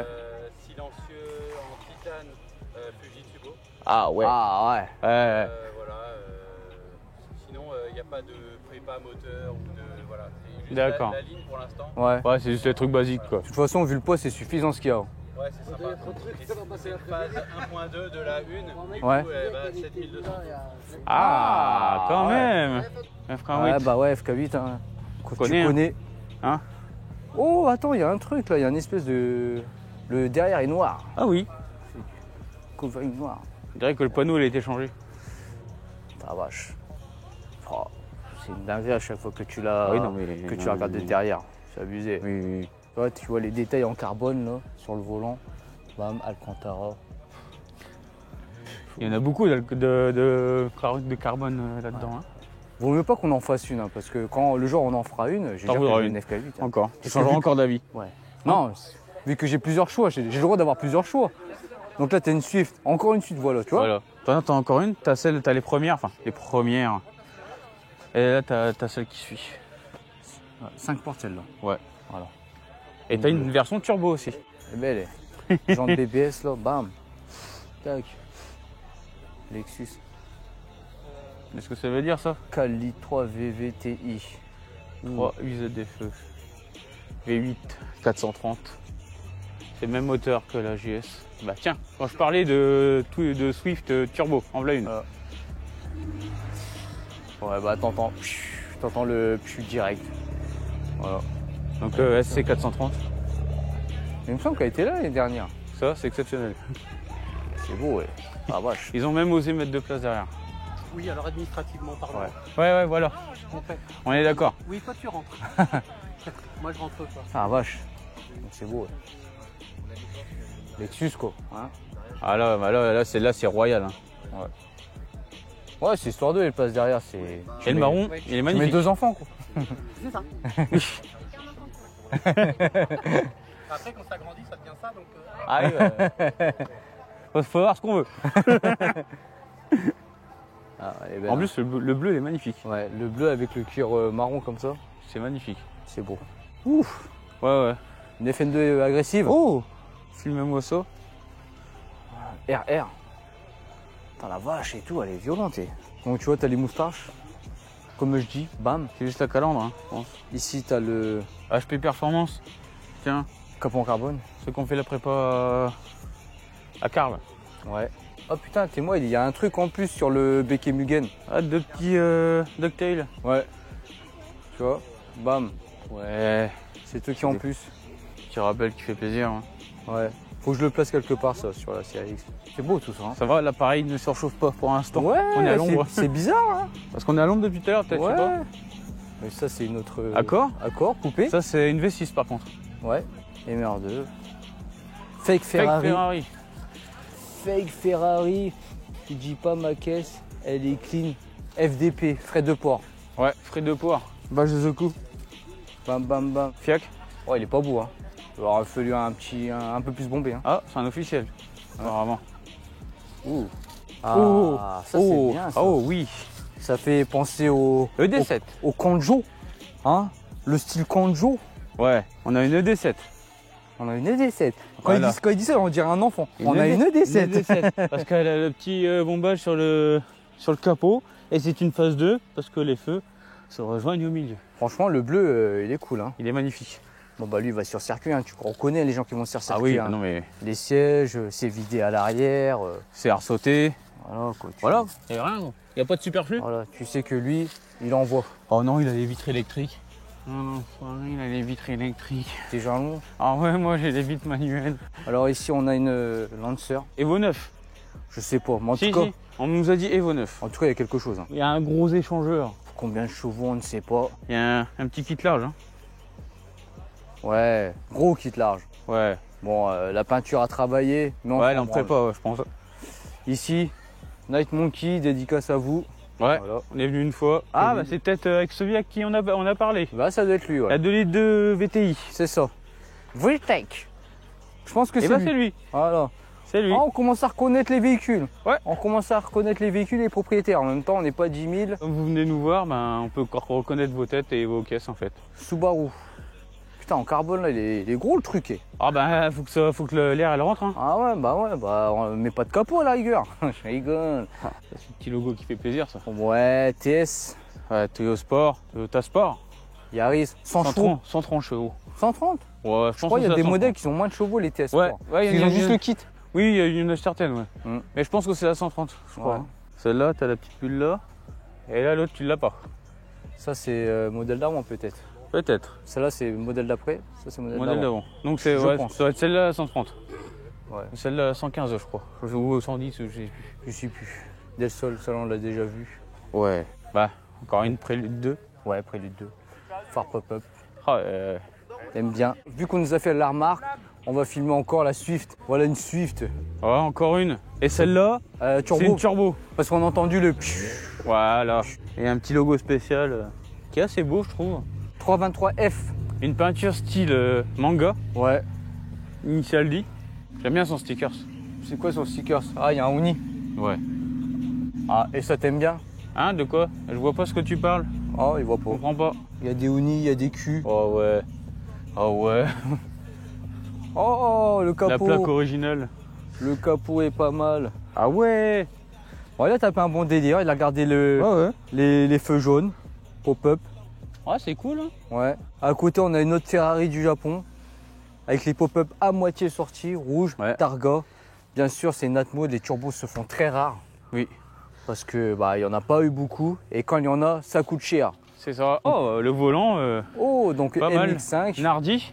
Silencieux en titane Fujitsubo. Ah ouais. Ah ouais. Ouais. Voilà. Sinon il n'y a pas de prépa moteur ou de voilà. C'est juste D'accord. la ligne pour l'instant. Ouais. Ouais, c'est juste les trucs basiques quoi. De toute façon, vu le poids, c'est suffisant ce qu'il y a. Ouais, c'est sympa. Et c'est une phase 1.2 de la 1. Du Ouais. coup, elle va à 7200. Ah, quand même. Un frein Ouais, 8. bah ouais, FK8, hein. Quand Connais, tu hein. connais. Hein. Oh, attends, il y a un truc là, il y a une espèce de. Le derrière est noir. Ah oui. Covering noir. Je dirais que le panneau il a été changé. Ah vache. Oh, c'est une dinguerie à chaque fois que tu la, Oui, non, mais- que tu non, la regardes de mais- derrière. C'est abusé. Oui, oui. Ouais, tu vois les détails en carbone là, sur le volant. Bam, Alcantara. Il y en a beaucoup de carbone là-dedans. Hein. Vaut mieux pas qu'on en fasse une, hein, parce que quand le jour où on en fera une, j'ai T'en déjà voudras fait une. FK8. hein. Encore. Tu Parce que changeras vu- encore d'avis. Ouais. Non, vu que j'ai plusieurs choix, j'ai le droit d'avoir plusieurs choix. Donc là, t'as une Swift, encore une Swift, voilà, tu vois. Voilà. T'en as encore une, t'as les premières, enfin les premières. Et là, t'as celle qui suit. 5 portes celle-là. Ouais, voilà. Et t'as une version turbo aussi. Elle est belle, elle. Genre de BBS là, bam. Tac. Lexus. Qu'est-ce que ça veut dire ça? Cali 3 VVTI. 3 UZFE. V8 430. C'est le même moteur que la GS. Bah tiens, quand je parlais de Swift turbo, en voilà une. Ouais, bah t'entends le pchu direct. Voilà. Donc SC 430. Il me semble qu'elle était là l'année dernière. Ça, c'est exceptionnel. C'est beau, ouais. Ah vache. Ils ont même osé mettre 2 places derrière. Oui, alors administrativement parlant. Ouais, voilà. On est d'accord. Oui, toi tu rentres. Moi je rentre pas. Ah vache. Donc c'est beau, ouais. Lexus quoi. Hein, Ah là, c'est royal. Hein. ouais, c'est histoire d'eux, les places derrière, c'est. Et le marron, il est Tu mets magnifique. 2 enfants quoi. C'est ça. Après quand ça grandit, ça devient ça donc. Ah oui, faut voir ce qu'on veut. Ah, elle est belle, En hein. plus, le bleu, il est magnifique. Ouais, le bleu avec le cuir marron comme ça, C'est magnifique. c'est beau. Ouf. Ouais. Une FN2 agressive. Oh, filme-moi ça. RR. Putain, la vache et tout, elle est violente. Donc tu vois, t'as les moustaches. Comme je dis, bam. C'est juste la calandre, hein, je pense. Ici, t'as le HP Performance. Tiens, capot en carbone. ceux qu'on fait la prépa à Carl. Ouais. Oh putain, t'es moi, il y a un truc en plus sur le Beke Mugen. Ah, 2 petits ducktails. Ouais. Tu vois, bam. Ouais. C'est truc qui en plus. Petit rappel qui fait plaisir. Hein. Ouais. Faut que je le place quelque part, ça, sur la série X. C'est beau tout ça. Hein. Ça va, l'appareil ne surchauffe pas pour l'instant. Ouais, on est à l'ombre. c'est bizarre, hein. Parce qu'on est à l'ombre depuis tout à l'heure, peut-être, je sais Ouais. pas. Mais ça, c'est une autre. Accord Accord, coupé. Ça, c'est une V6 par contre. Ouais. MR2. Fake Ferrari. Fake Ferrari. Fake Ferrari. Tu dis pas ma caisse, elle est clean. FDP, frais de port. Ouais, frais de poire. Bâche de secours. Bam bam bam. Fiac. Oh, il est pas beau, hein. Il aurait fallu un peu plus bombé, hein. Ah, c'est un officiel. Apparemment. Ouh. Oh. Ah, ça c'est bien ça. Oh oui. Ça fait penser au ED7. au Kanjo, hein. Le style Kanjo. Ouais, on a une ED7. On a une ED7. Voilà. Quand il dit ça, on dirait un enfant. On a une ED7. Parce qu'elle a le petit bombage sur le capot. Et c'est une phase 2 parce que les feux se rejoignent au milieu. Franchement, le bleu, il est cool, hein. Il est magnifique. Bon bah lui, il va sur circuit, hein. On connaît les gens qui vont sur circuit. Ah oui, hein. non mais Les sièges, c'est vidé à l'arrière. c'est à ressauter. Voilà, quoi. Voilà. Il n'y a rien. Il n'y a pas de superflu. Voilà, tu sais que lui, il envoie. Oh non, il a les vitres électriques. Non, il a les vitres électriques. Tes jalons. Ah ouais, moi j'ai les vitres manuelles. Alors ici, on a une Lancer. Evo 9. Je sais pas, mais en Si, tout cas, si. On nous a dit Evo 9. en tout cas, il y a quelque chose. Hein. Il y a un gros échangeur. Combien de chevaux, on ne sait pas. Il y a un petit kit large. Hein. Ouais, gros kit large. Ouais. Bon, la peinture à travailler, mais on Ouais, s'en elle en branle. prépa, ouais, je pense. Ici, Night Monkey, dédicace à vous. Ouais, Voilà. on est venu une fois. Ah, bah c'est peut-être avec celui à qui on a parlé. Bah, ça doit être lui, ouais. La 2 litres de VTI. C'est ça. Vultec. Je pense que Et c'est bah lui. c'est lui. Voilà. C'est lui. Ah, on commence à reconnaître les véhicules. Ouais. On commence à reconnaître les véhicules et les propriétaires. En même temps, on n'est pas 10 000. Comme vous venez nous voir, ben, on peut encore reconnaître vos têtes et vos caisses en fait. Subaru. Putain, en carbone, là, il est gros le truc. Ah bah faut que l'air elle rentre. Hein. Ah ouais, on met pas de capot à la rigueur. Je rigole. C'est ce petit logo qui fait plaisir ça. Ouais, TS, Ouais, Toyo Sport, Toyota Sport. Yaris, 100 chevaux. 130 chevaux. 130. Ouais, Je crois qu'il y a des modèles qui ont moins de chevaux, les TS. Ouais, Sport. ouais, Ils ont juste le kit. Oui, il y en a certaines, ouais. Mm. Mais je pense que c'est la 130, je crois. Ouais. Celle-là, t'as la petite bulle là. Et là, l'autre, tu l'as pas. Ça, c'est modèle d'avant, peut-être. Peut-être. Celle-là, c'est modèle d'après. Ça, c'est modèle Modèle d'avant. d'avant. Donc c'est Je ouais, pense. ça doit être celle-là 130. Ouais. Celle-là 115, je crois. Ou 110, je sais plus. Je sais plus. Del Sol, ça, on l'a déjà vu. Ouais. Bah, encore une Prélude 2. Ouais, Prélude 2. Phare pop-up. Ah, J'aime bien. Vu qu'on nous a fait la remarque, on va filmer encore la Swift. Voilà une Swift. ouais, encore une. Et celle-là, c'est Turbo. une turbo. Parce qu'on a entendu le Voilà. Et un petit logo spécial qui est assez beau, je trouve. 323F. Une peinture style manga, Ouais. Initial D. J'aime bien son stickers. C'est quoi son stickers? Ah, il y a un Uni. Ouais. Ah, et ça t'aime bien? Hein, de quoi? Je vois pas ce que tu parles. Ah, il voit Je pas. comprends pas. Il y a des Uni, il y a des culs. Oh ouais. Oh ouais. Oh, le La capot. plaque originale. Le capot est pas mal. Ah ouais. Bon, il a tapé un bon délire. Il a gardé Ouais. les feux jaunes. Pop-up. Ouais, c'est cool. Hein. Ouais. À côté, on a une autre Ferrari du Japon. Avec les pop-up à moitié sortis. Rouge, Ouais. Targa. Bien sûr, c'est une Atmo. Les turbos se font très rares. Oui. Parce que bah, il n'y en a pas eu beaucoup. Et quand il y en a, ça coûte cher. C'est ça. Oh, le volant, Oh, donc pas mal. MX5. Nardi.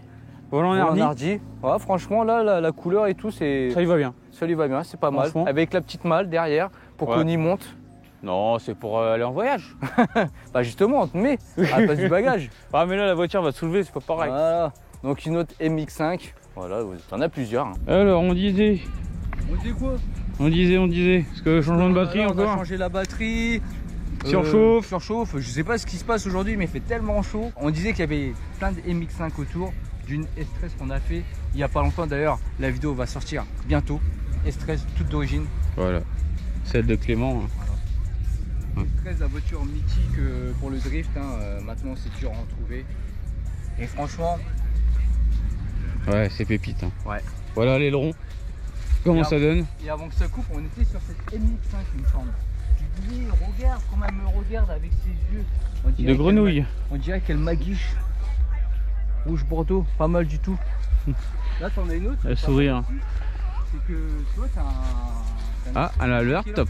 Volant Volant Nardi. Nardi. Ouais, franchement, là, la couleur et tout, c'est. Ça y va bien. Ça lui va bien, c'est pas mal. Franchement. Avec la petite malle derrière pour Ouais. qu'on y monte. Non, c'est pour aller en voyage. Bah justement, on te met à la place du bagage. Ah, mais là, la voiture va te soulever, c'est pas pareil. Voilà. Donc une autre MX5. Voilà, t'en as plusieurs. Hein. Alors, on disait. On dit quoi? On disait. Parce que changement de batterie On a encore. changé la batterie. Surchauffe. Surchauffe. Je sais pas ce qui se passe aujourd'hui, mais il fait tellement chaud. On disait qu'il y avait plein de MX5 autour d'une S13 qu'on a fait il y a pas longtemps. D'ailleurs, la vidéo va sortir bientôt. S13 toute d'origine. Voilà. Celle de Clément. Hein. S13, la voiture mythique pour le drift. Hein. Maintenant, c'est dur à en trouver. Et franchement, Ouais, c'est pépite. Hein. ouais. Voilà l'aileron. Comment Et ça donne? Et avant que ça coupe, on était sur cette MX5, il me semble. Tu dis, regarde comment elle me regarde avec ses yeux. On dirait De grenouille. On dirait qu'elle m'aguiche. Rouge Bordeaux, pas mal du tout. Là, t'en as une autre. Le sourire. C'est que, tu vois, t'as un. Ah, elle a le hardtop.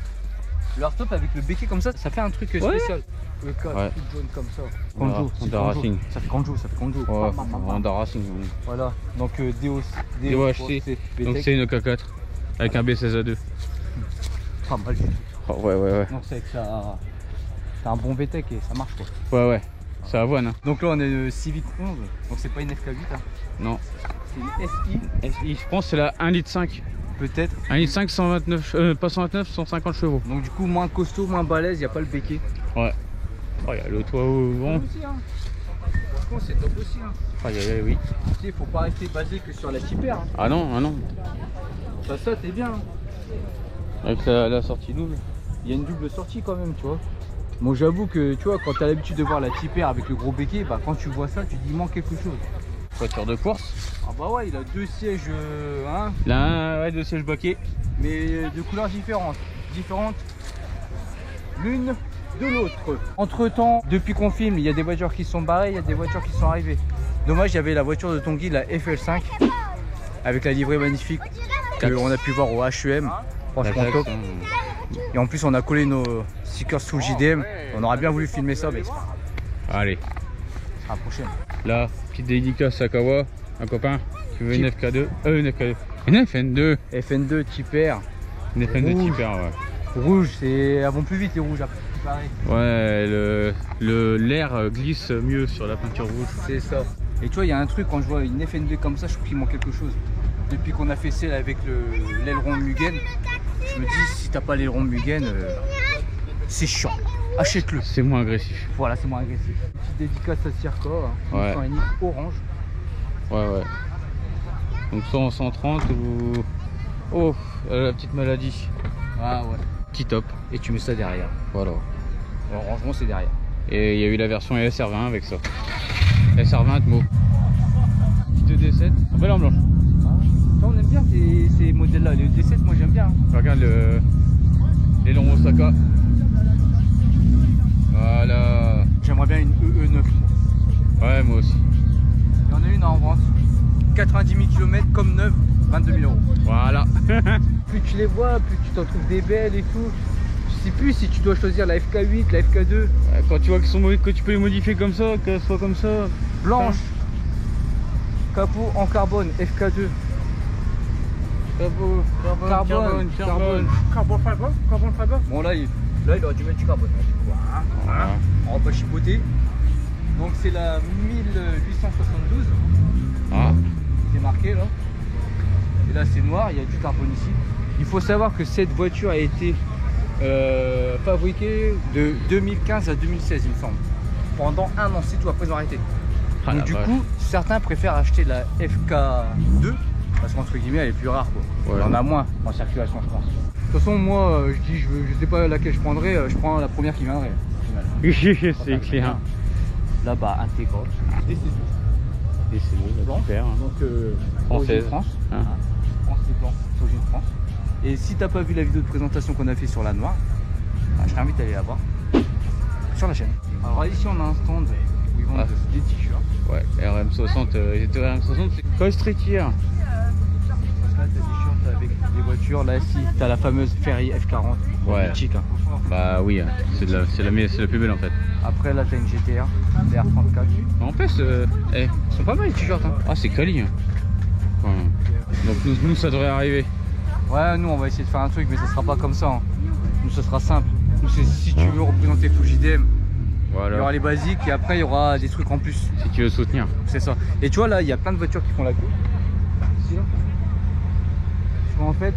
Le hardtop avec le béquet comme ça fait un truc spécial. Le cas Ouais. tout jaune comme ça. Honda- Kanjo, c'est Honda Kanjo. Racing. Ça fait Kanjo, ça fait Kanjo. Ouais, Bam, bam, bam, bam. Honda Racing. Voilà, donc DOHC. Donc c'est une K4 avec un B16A2. pas mal du tout. Oh, ouais. Donc c'est que ça. T'as un bon VTEC et ça marche quoi. Ouais. C'est Avoine. Hein. Donc là on est le Civic 11, donc c'est pas une FK8 hein. Non. C'est une SI Je pense que c'est la 1,5 litre. peut-être. 1,5 litre 129, pas 129, 150 chevaux. Donc du coup moins costaud, moins balèze, y a pas le béquet. Ouais. Oh, il y a le toit au vent. Aussi, hein. Franchement c'est top aussi hein. Oui. Tu sais, faut pas rester basé que sur la Tipper. Hein. Ah non. Ça t'es bien. Hein. Avec la sortie double. Il y a une double sortie quand même, tu vois. Bon j'avoue que tu vois quand t'as l'habitude de voir la Tipper avec le gros béquet, bah quand tu vois ça tu te dis il manque quelque chose. Voiture de course. Ah bah ouais il a deux sièges hein, Là, ouais, 2 sièges baquets. mais de couleurs différentes l'une de l'autre. Entre temps, depuis qu'on filme, il y a des voitures qui sont barrées, il y a des voitures qui sont arrivées. Dommage, il y avait la voiture de Tanguy, la FL5, avec la livrée magnifique qu'on a pu voir au HEM. Franchement top. Et en plus, on a collé nos stickers sous le JDM. On aurait bien voulu filmer ça, mais c'est pas grave. Allez, Ce sera la prochaine. là, petite dédicace à Kawa, un copain qui veut une FK2. Une FK2. Une FN2. FN2 Tipper, Une FN2 Rouge. Tipper, ouais. rouge, elles vont plus vite les rouges après. Pareil. Ouais, l'air glisse mieux sur la peinture rouge. C'est ça. Et tu vois, il y a un truc, quand je vois une FN2 comme ça, je trouve qu'il manque quelque chose. Depuis qu'on a fait celle avec l'aileron Mugen, je me dis, si t'as pas l'aileron Mugen, c'est chiant. Achète-le. C'est moins agressif. Voilà, c'est moins agressif. Petite dédicace à Circa, hein. Ouais. 100 orange. Ouais. Donc soit en 130 ou... Oh, la petite maladie. Ah ouais. Petit top. Et tu mets ça derrière. Voilà. Le rangement, c'est derrière. Et il y a eu la version SR20 avec ça. SR20 mot. Petite D7. Belle en blanche. Ça, on aime bien ces modèles-là. Les D7, moi j'aime bien. Hein. Regarde l'aileron Osaka. Voilà. J'aimerais bien une EE9. Ouais, moi aussi. Il y en a une en vente. 90 000 km comme neuve, 22 000 euros. Voilà. Plus tu les vois, plus tu t'en trouves des belles et tout. Je sais plus si tu dois choisir la FK8, la FK2. Quand tu vois que tu peux les modifier comme ça, qu'elles soient comme ça. Blanche. Capot en carbone, FK2. Carbone. Carbon fiber. Bon là il aurait dû mettre du carbone. Voilà. On va pas chipoter. Donc c'est la 1872. Ah. C'est marqué là. Et là c'est noir, il y a du carbone ici. Il faut savoir que cette voiture a été fabriquée de 2015 à 2016 il me semble. Pendant un an, c'est tout, après ils ont arrêté. Ah, Donc du coup, certains préfèrent acheter la FK2 parce qu'entre guillemets elle est plus rare quoi. Ouais. Il y en a moins en circulation je pense. De toute façon moi je dis je sais pas laquelle je prendrais, je prends la première qui viendrait. C'est clair. Là bas intégrante. Et c'est bon, Blanc. super. Donc Française. Origine France. Hein. France c'est blanc, c'est Origine France. Et si t'as pas vu la vidéo de présentation qu'on a fait sur la noire, bah, je t'invite à aller la voir sur la chaîne. Alors ici on a un stand où ils vendent des t-shirts. Ouais, RM60, RM60 c'est Costrier. Là t'as des shirts avec des voitures, là si t'as la fameuse Ferry F40. Ouais. Mythique, hein. Bah oui, c'est la plus belle en fait. Après là t'as une GTR, des R34. En plus, Ils sont pas mal les t-shirts hein. ah c'est quali. Hein. Ouais. Donc nous ça devrait arriver. Ouais nous on va essayer de faire un truc mais ça sera pas comme ça hein. Nous ça sera simple. Nous c'est si tu veux représenter Full JDM, il y aura Voilà. les basiques et après il y aura des trucs en plus. Si tu veux soutenir. C'est ça. Et tu vois là il y a plein de voitures qui font la queue. Ici là. Parce qu'en fait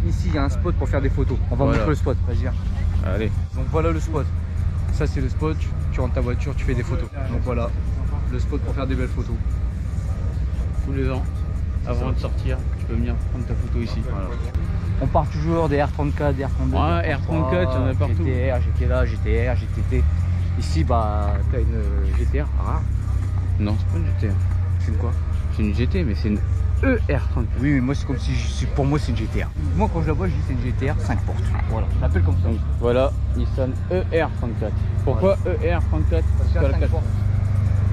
ici il y a un spot pour faire des photos. On va Voilà. montrer le spot, vas-y viens. Allez. Donc voilà le spot. Ça c'est le spot, tu rentres ta voiture, tu fais des photos. Donc voilà le spot pour faire des belles photos. Tous les ans, avant de sortir, tu peux venir prendre ta photo ici. Voilà. On part toujours des R34, des R32. Ouais, R34, il y en a partout. GTR, GTR, GTR, GTT. Ici bah t'as une GTR rare. Non, c'est pas une GT. C'est une quoi? C'est une GT, mais c'est une ER34. Oui mais moi c'est comme si pour moi c'est une GTR. Moi quand je la vois je dis c'est une GTR 5 portes. Voilà, je l'appelle comme ça. Donc voilà, Nissan ER34. Pourquoi ER34? Parce qu'elle a 4 portes.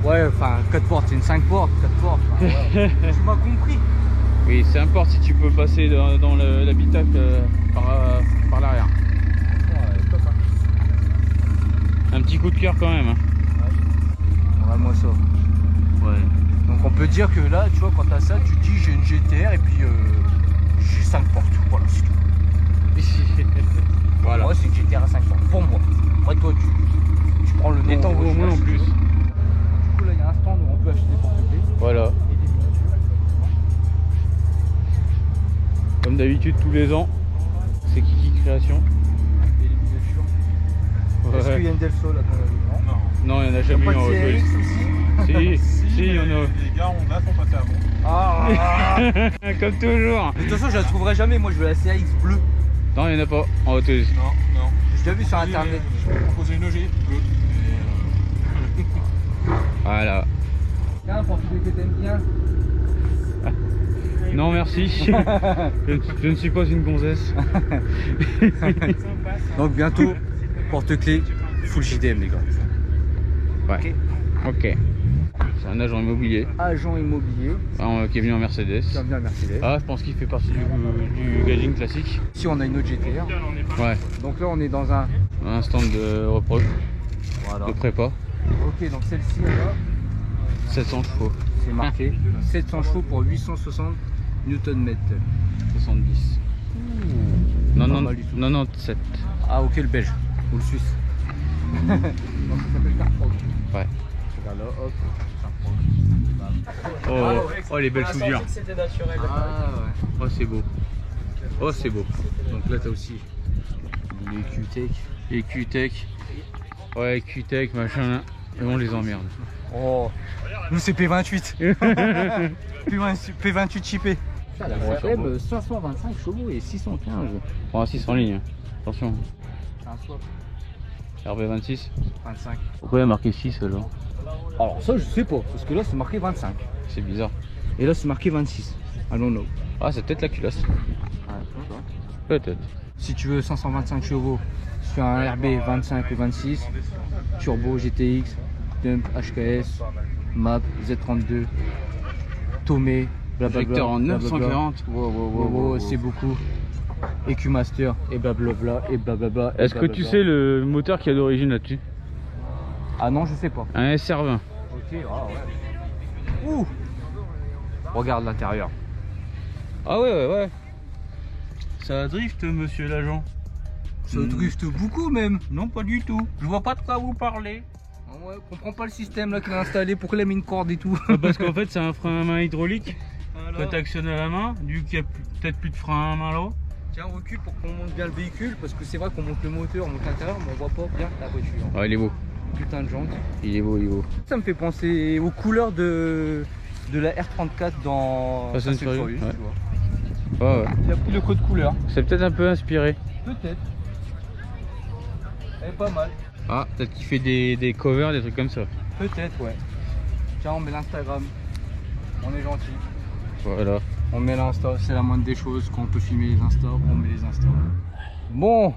Ouais, enfin 4 portes, c'est une 5 portes, 4 portes. Enfin, ouais. Tu m'as compris. Oui, c'est importe si tu peux passer dans l'habitacle par l'arrière. Ouais, top, hein. Un petit coup de cœur quand même. Hein. Ouais, moi ça. Ouais. Donc on peut dire que là, tu vois, quand t'as ça, tu dis j'ai une GTR et puis j'ai 5 portes. Voilà, c'est tout. Voilà. Moi, c'est une GTR à 5 portes. Pour moi. Après, toi, tu prends le nom. Et t'en veux au moins en plus. Du coup, là, il y a un stand où on peut acheter des porte-clés. Voilà. Et des miniatures. Comme d'habitude, tous les ans, c'est Kiki Création. Et les miniatures. Est-ce qu'il y a une Delso là dans la vie? Non, il n'y en a Il n'y jamais a eu pas en de Rolls-Royce. CRX aussi? Si, il y en a. Les gars, on a sont passés avant. Ah. Comme toujours. De toute façon, je la trouverai jamais. Moi, je veux la CRX bleue. Non, il n'y en a pas en hauteuse. Non, non. J'ai déjà vu sur internet. Je vais proposer une OG bleue. Voilà. Tiens, pour celui que t'aimes bien. Non, merci. je ne suis pas une gonzesse. Donc bientôt, porte-clés full JDM les gars. Ouais. Ok. C'est un agent immobilier Agent immobilier, qui est venu en Mercedes. bienvenue à Mercedes. Ah, je pense qu'il fait partie du gadget classique. Ici on a une autre GTR. Ouais. Donc là on est dans un... Un stand de reproche, Voilà. de prépa. Ok, donc celle-ci là, 700 chevaux. c'est marqué 700 chevaux pour 860 Nm. 70. Pas mal du tout. 97. Ah ok, le belge ou le suisse. Donc ça s'appelle Carprog. Ouais. Regarde là, hop. Carprog. Oh, les belles soudures. C'était naturel. Ah ouais. Oh, c'est beau. Oh, c'est beau. Donc là t'as aussi les Q-Tech. Les Q-Tech. Ouais, Q-Tech, machin. Et on les emmerde. Oh, nous c'est P28. P28 chippé. La Ouais, CRM 525 chevaux et 615. Prends 6 en ligne. Hein. Attention. C'est un swap. RB26. 25. Pourquoi il y a marqué 6 là? Alors ça je sais pas, parce que là c'est marqué 25. C'est bizarre. Et là c'est marqué 26. I don't know. Ah, c'est peut-être la culasse. Peut-être. Si tu veux 525 chevaux sur un RB 25 ou 26, Turbo, GTX, Dump, HKS, MAP, Z32, Tomé, blablabla. Vecteur en blablabla. 940. Wow, c'est beaucoup. EQ Master et blablabla et blablabla. et Est-ce que tu blablabla. sais le moteur qui a d'origine là-dessus? Ah non, je sais pas. Un SR20. Ok, ah ouais. Ouh. Regarde l'intérieur. Ah ouais. Ça drift, monsieur l'agent. Ça drift beaucoup même. Non, pas du tout. Je vois pas de quoi vous parlez. Ah ouais, comprends pas le système là qu'il a installé, pourquoi il a mis une corde et tout. Parce qu'en fait, c'est un frein à main hydraulique. Que tu actionnes à la main, du coup, il n'y a peut-être plus de frein à main là-haut. Tiens, on recule pour qu'on monte bien le véhicule, parce que c'est vrai qu'on monte le moteur, on monte l'intérieur, mais on voit pas bien la voiture. Ouais, il est beau. Putain de jante. Il est beau, il est beau. Ça me fait penser aux couleurs de la R34 dans Fast and Fast and Furious, Furious, ouais. tu vois. Ouais, ouais. Il a pris le code couleur. C'est peut-être un peu inspiré. Peut-être. Elle est pas mal. Ah, peut-être qu'il fait des covers, des trucs comme ça. Peut-être, ouais. Tiens, on met l'Instagram. On est gentil. Voilà. On met l'Insta, c'est la moindre des choses. Quand on peut filmer les Insta, on met les Insta. Bon.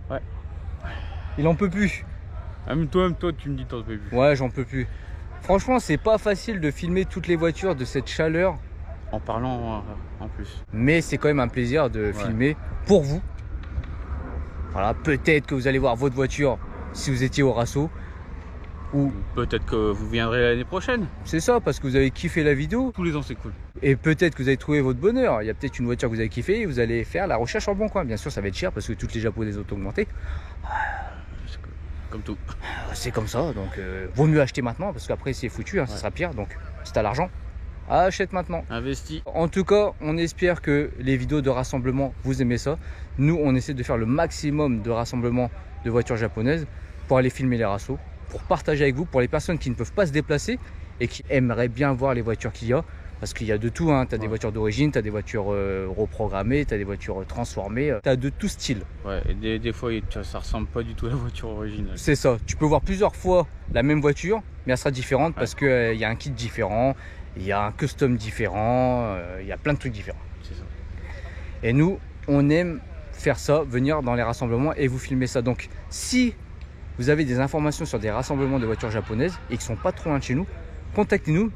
Ouais. Il en peut plus. Même toi, tu me dis t'en peux plus. Ouais, j'en peux plus. Franchement, c'est pas facile de filmer toutes les voitures de cette chaleur. En parlant en plus. Mais c'est quand même un plaisir de filmer pour vous. Voilà, peut-être que vous allez voir votre voiture si vous étiez au Rasso. Ou peut-être que vous viendrez l'année prochaine. c'est ça, parce que vous avez kiffé la vidéo. Tous les ans, c'est cool. Et peut-être que vous avez trouvé votre bonheur. Il y a peut-être une voiture que vous avez kiffé et vous allez faire la recherche en bon coin. Bien sûr, ça va être cher parce que toutes les japonaises ont augmenté. Comme tout. C'est comme ça, donc vaut mieux acheter maintenant parce qu'après c'est foutu, hein, ça sera pire. Donc si t'as l'argent, achète maintenant. Investi. En tout cas, on espère que les vidéos de rassemblement, vous aimez ça. Nous, on essaie de faire le maximum de rassemblements de voitures japonaises pour aller filmer les rassos, pour partager avec vous, pour les personnes qui ne peuvent pas se déplacer et qui aimeraient bien voir les voitures qu'il y a. Parce qu'il y a de tout, hein. Tu as des voitures d'origine, tu as des voitures reprogrammées, tu as des voitures transformées, tu as de tout style. Ouais, et des fois, ça ressemble pas du tout à la voiture originale. C'est ça, tu peux voir plusieurs fois la même voiture, mais elle sera différente parce qu'il y a un kit différent, il y a un custom différent, il y a plein de trucs différents. C'est ça. Et nous, on aime faire ça, venir dans les rassemblements et vous filmer ça. Donc si vous avez des informations sur des rassemblements de voitures japonaises et qui sont pas trop loin de chez nous, contactez-nous.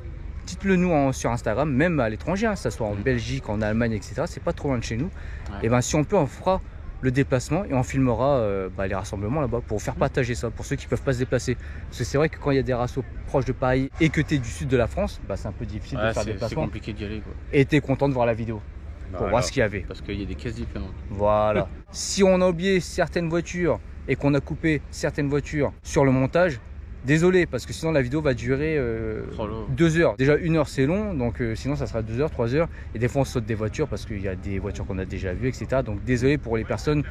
Dites-le nous sur Instagram, même à l'étranger, hein, que ce soit en Belgique, en Allemagne, etc. C'est pas trop loin de chez nous. Ouais. Et ben si on peut, on fera le déplacement et on filmera les rassemblements là-bas pour vous faire partager ça, pour ceux qui peuvent pas se déplacer. Parce que c'est vrai que quand il y a des rassos proches de Paris et que tu es du sud de la France, c'est un peu difficile de faire le c'est déplacement. compliqué d'y aller, quoi. Et tu es content de voir la vidéo pour voir ce qu'il y avait. Parce qu'il y a des caisses différentes. Voilà. Si on a oublié certaines voitures et qu'on a coupé certaines voitures sur le montage, désolé, parce que sinon la vidéo va durer 2 heures. Déjà 1 heure c'est long, donc sinon ça sera 2 heures, 3 heures. Et des fois on saute des voitures parce qu'il y a des voitures qu'on a déjà vues, etc. Donc désolé pour les personnes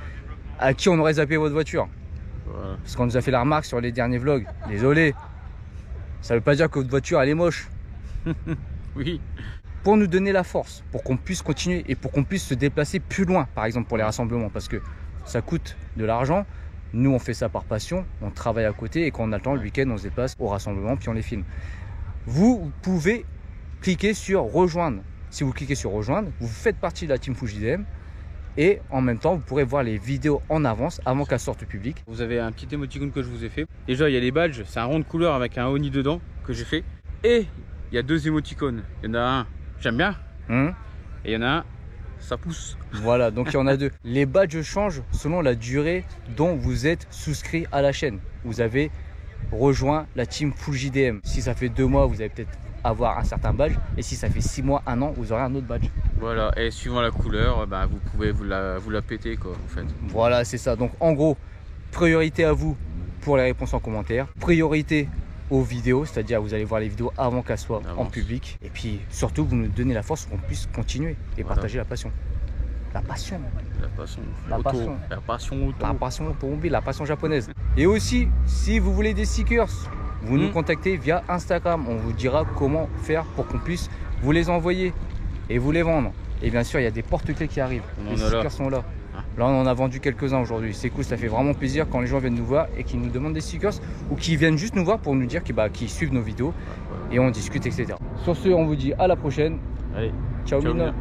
à qui on aurait zappé votre voiture. Voilà. Parce qu'on nous a fait la remarque sur les derniers vlogs. Désolé. Ça veut pas dire que votre voiture elle est moche. Oui. Pour nous donner la force, pour qu'on puisse continuer et pour qu'on puisse se déplacer plus loin, par exemple pour les rassemblements, parce que ça coûte de l'argent. Nous, on fait ça par passion, on travaille à côté et quand on a le temps, le week-end, on se déplace au rassemblement puis on les filme. Vous pouvez cliquer sur rejoindre. Si vous cliquez sur rejoindre, vous faites partie de la team FujiDM et en même temps, vous pourrez voir les vidéos en avance avant qu'elles sortent au public. Vous avez un petit émoticône que je vous ai fait. Déjà, il y a les badges, c'est un rond de couleur avec un Oni dedans que j'ai fait. Et il y a 2 émoticônes. Il y en a un, j'aime bien. Et il y en a un, ça pousse. Voilà, donc il y en a 2. Les badges changent selon la durée dont vous êtes souscrit à la chaîne. Vous avez rejoint la team FujiDM. Si ça fait 2 mois, vous allez peut-être avoir un certain badge. Et si ça fait 6 mois, 1 an, vous aurez un autre badge. Voilà, et suivant la couleur, vous pouvez vous la péter, quoi, en fait. Voilà, c'est ça. Donc en gros, priorité à vous pour les réponses en commentaire. Priorité aux vidéos, c'est-à-dire vous allez voir les vidéos avant qu'elles soient en public. Et puis surtout, vous nous donnez la force pour qu'on puisse continuer et partager la passion. La passion. La passion. La passion. La passion auto. La passion automobile, la passion japonaise. Et aussi, si vous voulez des stickers, vous nous contactez via Instagram. On vous dira comment faire pour qu'on puisse vous les envoyer et vous les vendre. Et bien sûr, il y a des porte-clés qui arrivent. Les stickers sont là. Là, on en a vendu quelques-uns aujourd'hui. C'est cool, ça fait vraiment plaisir quand les gens viennent nous voir et qu'ils nous demandent des stickers ou qu'ils viennent juste nous voir pour nous dire qu'ils suivent nos vidéos et on discute, etc. Sur ce, on vous dit à la prochaine. Allez, ciao, ciao Mina.